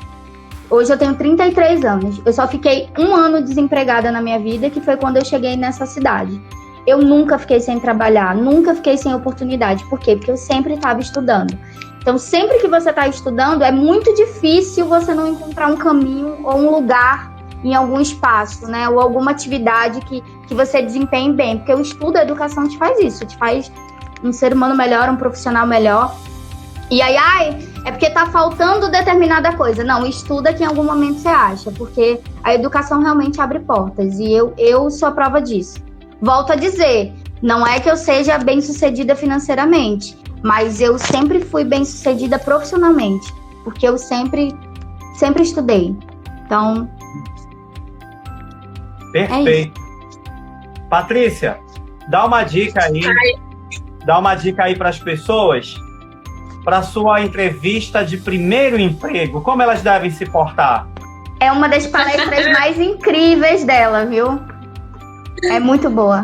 Hoje eu tenho 33 anos. Eu só fiquei 1 ano desempregada na minha vida, que foi quando eu cheguei nessa cidade. Eu nunca fiquei sem trabalhar, nunca fiquei sem oportunidade. Por quê? Porque eu sempre estava estudando. Então, sempre que você está estudando, é muito difícil você não encontrar um caminho ou um lugar em algum espaço, né? Ou alguma atividade que você desempenhe bem. Porque o estudo, a educação te faz isso, te faz um ser humano melhor, um profissional melhor. E aí, é porque tá faltando determinada coisa. Não, estuda que em algum momento você acha, porque a educação realmente abre portas, e eu sou a prova disso. Volto a dizer, não é que eu seja bem-sucedida financeiramente, mas eu sempre fui bem-sucedida profissionalmente, porque eu sempre estudei. Então, perfeito. Patrícia, dá uma dica aí. Dá uma dica aí para as pessoas, para sua entrevista de primeiro emprego, como elas devem se portar? É uma das palestras mais incríveis dela, viu? É muito boa.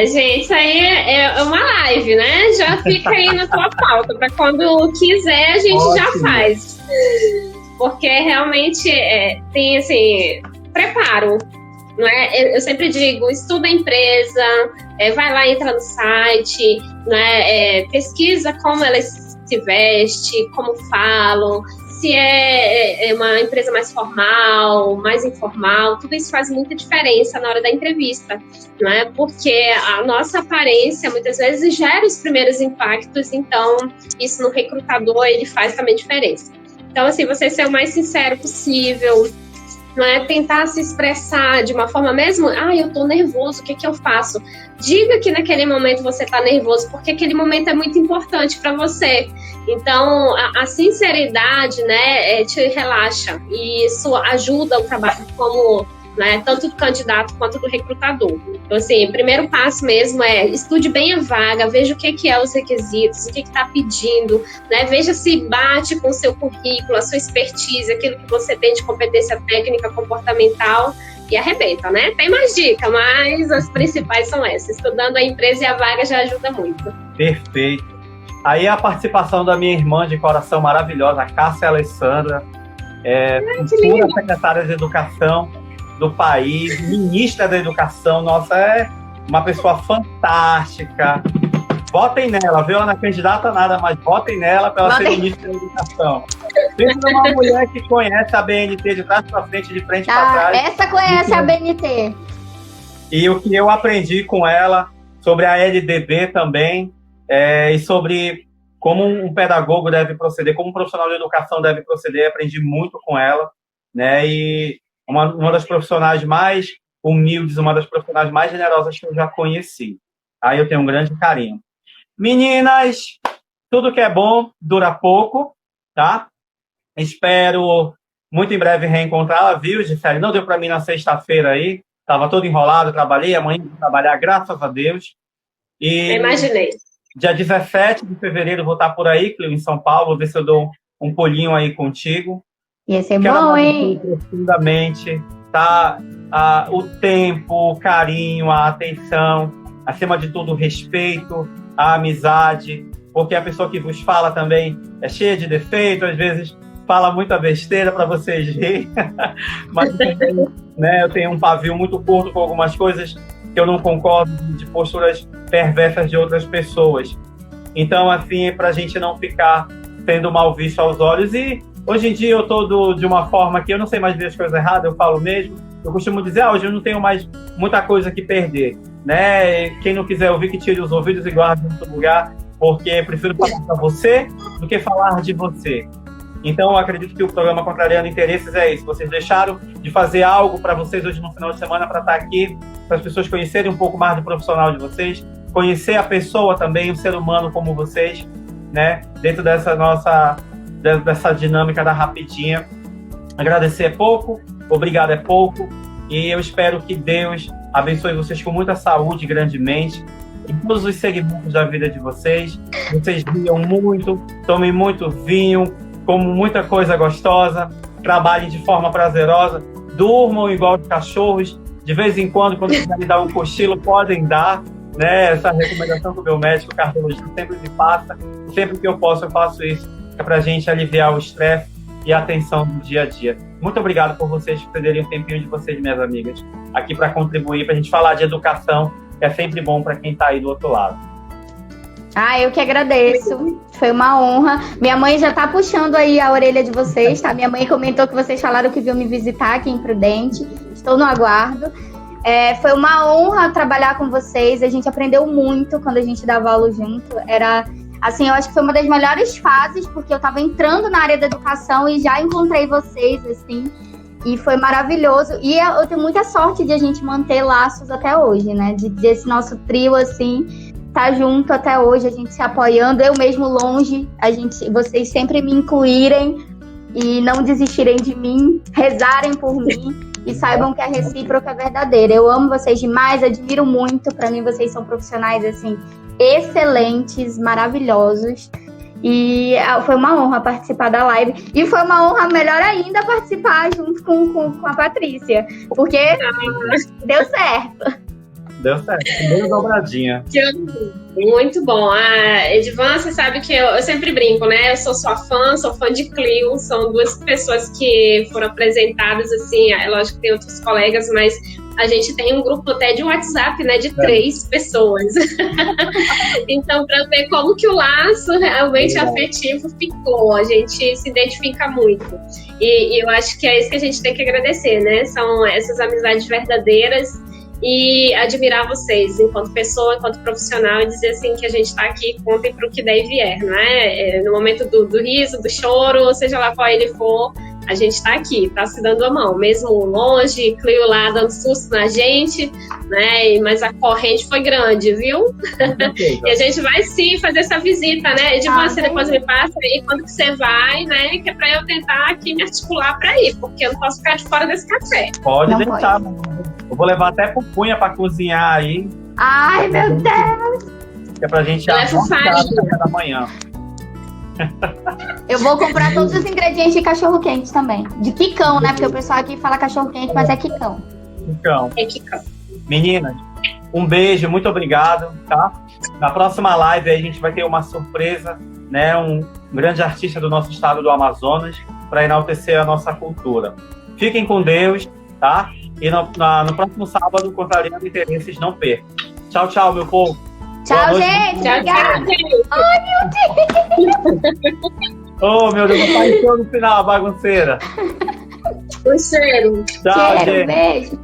Gente, isso aí é uma live, né? Já fica aí na tua pauta, para quando quiser a gente já faz. Porque realmente tem, assim, preparo. Não é? Eu sempre digo, estuda a empresa, vai lá, entra no site, né? Pesquisa como ela se veste, como falam, se é uma empresa mais formal, mais informal, tudo isso faz muita diferença na hora da entrevista, né? Porque a nossa aparência muitas vezes gera os primeiros impactos, então isso no recrutador ele faz também diferença. Então, assim, você ser o mais sincero possível, não é tentar se expressar de uma forma mesmo, eu tô nervoso, o que eu faço? Diga que naquele momento você tá nervoso, porque aquele momento é muito importante para você. Então, a sinceridade, né, te relaxa, e isso ajuda o trabalho como, né, tanto do candidato quanto do recrutador. Então, assim, o primeiro passo mesmo é estude bem a vaga, veja o que é os requisitos, o que está pedindo, né, veja se bate com o seu currículo, a sua expertise, aquilo que você tem de competência técnica, comportamental, e arrebenta, né? Tem mais dicas, mas as principais são essas. Estudando a empresa e a vaga já ajuda muito. Perfeito. Aí a participação da minha irmã de coração maravilhosa, a Cássia Alessandra, futura secretária de Educação do país, ministra da Educação, nossa, é uma pessoa fantástica. Votem nela, viu? Ela não é candidata a nada, mas votem nela para ela ser ministra da Educação. Pensa uma mulher que conhece a BNT de trás para frente, de frente para trás. Essa conhece a BNT. E o que eu aprendi com ela sobre a LDB também, e sobre como um pedagogo deve proceder, como um profissional de educação deve proceder, aprendi muito com ela, né? E uma das profissionais mais humildes, uma das profissionais mais generosas que eu já conheci. Aí eu tenho um grande carinho. Meninas, tudo que é bom dura pouco, tá? Espero muito em breve reencontrá-la, viu, Gisele? Não deu para mim na sexta-feira aí, estava todo enrolado, trabalhei, amanhã vou trabalhar, graças a Deus. E imaginei. Dia 17 de fevereiro vou estar por aí, Cleo, em São Paulo, vou ver se eu dou um pulinho aí contigo. Ia ser bom, hein? Profundamente, tá? O tempo, o carinho, a atenção, acima de tudo o respeito, a amizade, porque a pessoa que vos fala também é cheia de defeito, às vezes fala muita besteira para vocês rirem, mas né, eu tenho um pavio muito curto com algumas coisas que eu não concordo, de posturas perversas de outras pessoas. Então, assim, para a gente não ficar sendo mal visto aos olhos. E hoje em dia eu estou de uma forma que eu não sei mais ver as coisas erradas, eu falo mesmo. Eu costumo dizer, hoje eu não tenho mais muita coisa que perder, né? Quem não quiser ouvir, que tire os ouvidos e guarde em outro lugar, porque prefiro falar para você do que falar de você. Então, eu acredito que o programa Contrariando Interesses é isso. Vocês deixaram de fazer algo para vocês hoje no final de semana para estar aqui, para as pessoas conhecerem um pouco mais do profissional de vocês, conhecer a pessoa também, o ser humano como vocês, né? Dentro dessa dinâmica da rapidinha. Agradecer é pouco, obrigado é pouco, e eu espero que Deus abençoe vocês com muita saúde grandemente, em todos os segmentos da vida de vocês. Vocês riam muito, tomem muito vinho, comam muita coisa gostosa, trabalhem de forma prazerosa, durmam igual os cachorros, de vez em quando quiserem dar um cochilo, podem dar, né? Essa recomendação que o meu médico, o cardiologista, sempre me passa, sempre que eu posso, eu faço isso, é pra gente aliviar o estresse e a tensão do dia a dia. Muito obrigado por vocês perderem um tempinho de vocês, minhas amigas, aqui para contribuir, pra gente falar de educação, que é sempre bom para quem tá aí do outro lado. Eu que agradeço, foi uma honra. Minha mãe já tá puxando aí a orelha de vocês, tá? Minha mãe comentou que vocês falaram que viu me visitar aqui em Prudente, estou no aguardo. Foi uma honra trabalhar com vocês, a gente aprendeu muito quando a gente dava aula junto. Era, assim, eu acho que foi uma das melhores fases, porque eu tava entrando na área da educação e já encontrei vocês, assim, e foi maravilhoso. E eu tenho muita sorte de a gente manter laços até hoje, né? Desse nosso trio, assim, tá junto até hoje, a gente se apoiando, eu mesmo longe, vocês sempre me incluírem e não desistirem de mim, rezarem por mim e saibam que a recíproca é verdadeira. Eu amo vocês demais, admiro muito, para mim vocês são profissionais, assim, excelentes, maravilhosos, e foi uma honra participar da live, e foi uma honra melhor ainda participar junto com a Patrícia, porque deu certo. Deu certo, primeiro dobradinha. Muito bom. Edivan, você sabe que eu sempre brinco, né? Eu sou sua fã, sou fã de Cleo, são duas pessoas que foram apresentadas, assim, é lógico que tem outros colegas, mas a gente tem um grupo até de WhatsApp, né, de 3 pessoas. Então, para ver como que o laço realmente afetivo ficou, a gente se identifica muito. E eu acho que é isso que a gente tem que agradecer, né? São essas amizades verdadeiras, e admirar vocês enquanto pessoa, enquanto profissional, e dizer assim que a gente está aqui, contem para o que der e vier, não é? No momento do riso, do choro, seja lá qual ele for, a gente está aqui, tá se dando a mão, mesmo longe, Cleo lá dando susto na gente, né? Mas a corrente foi grande, viu? E a gente vai sim fazer essa visita, né? Edivan, você depois me passa aí quando que você vai, né? Que é para eu tentar aqui me articular para ir, porque eu não posso ficar de fora desse café. Pode deixar. Eu vou levar até pupunha para cozinhar aí. Ai, meu Deus! Que é pra gente almoçar da manhã. Eu vou comprar todos os ingredientes de cachorro-quente também. De quicão, né? Porque o pessoal aqui fala cachorro-quente, mas é quicão. Quicão. É quicão. Meninas, um beijo, muito obrigado, tá? Na próxima live aí a gente vai ter uma surpresa, né? Um grande artista do nosso estado do Amazonas para enaltecer a nossa cultura. Fiquem com Deus, tá? E no próximo sábado, Contrariando Interesses, não percam. Tchau, tchau, meu povo. Tchau, gente. Tchau, Obrigada. gente. Ai, meu Deus. Oh, meu Deus, apareceu no final, bagunceira. Um cheiro. Tchau, Cheiro, gente. beijo.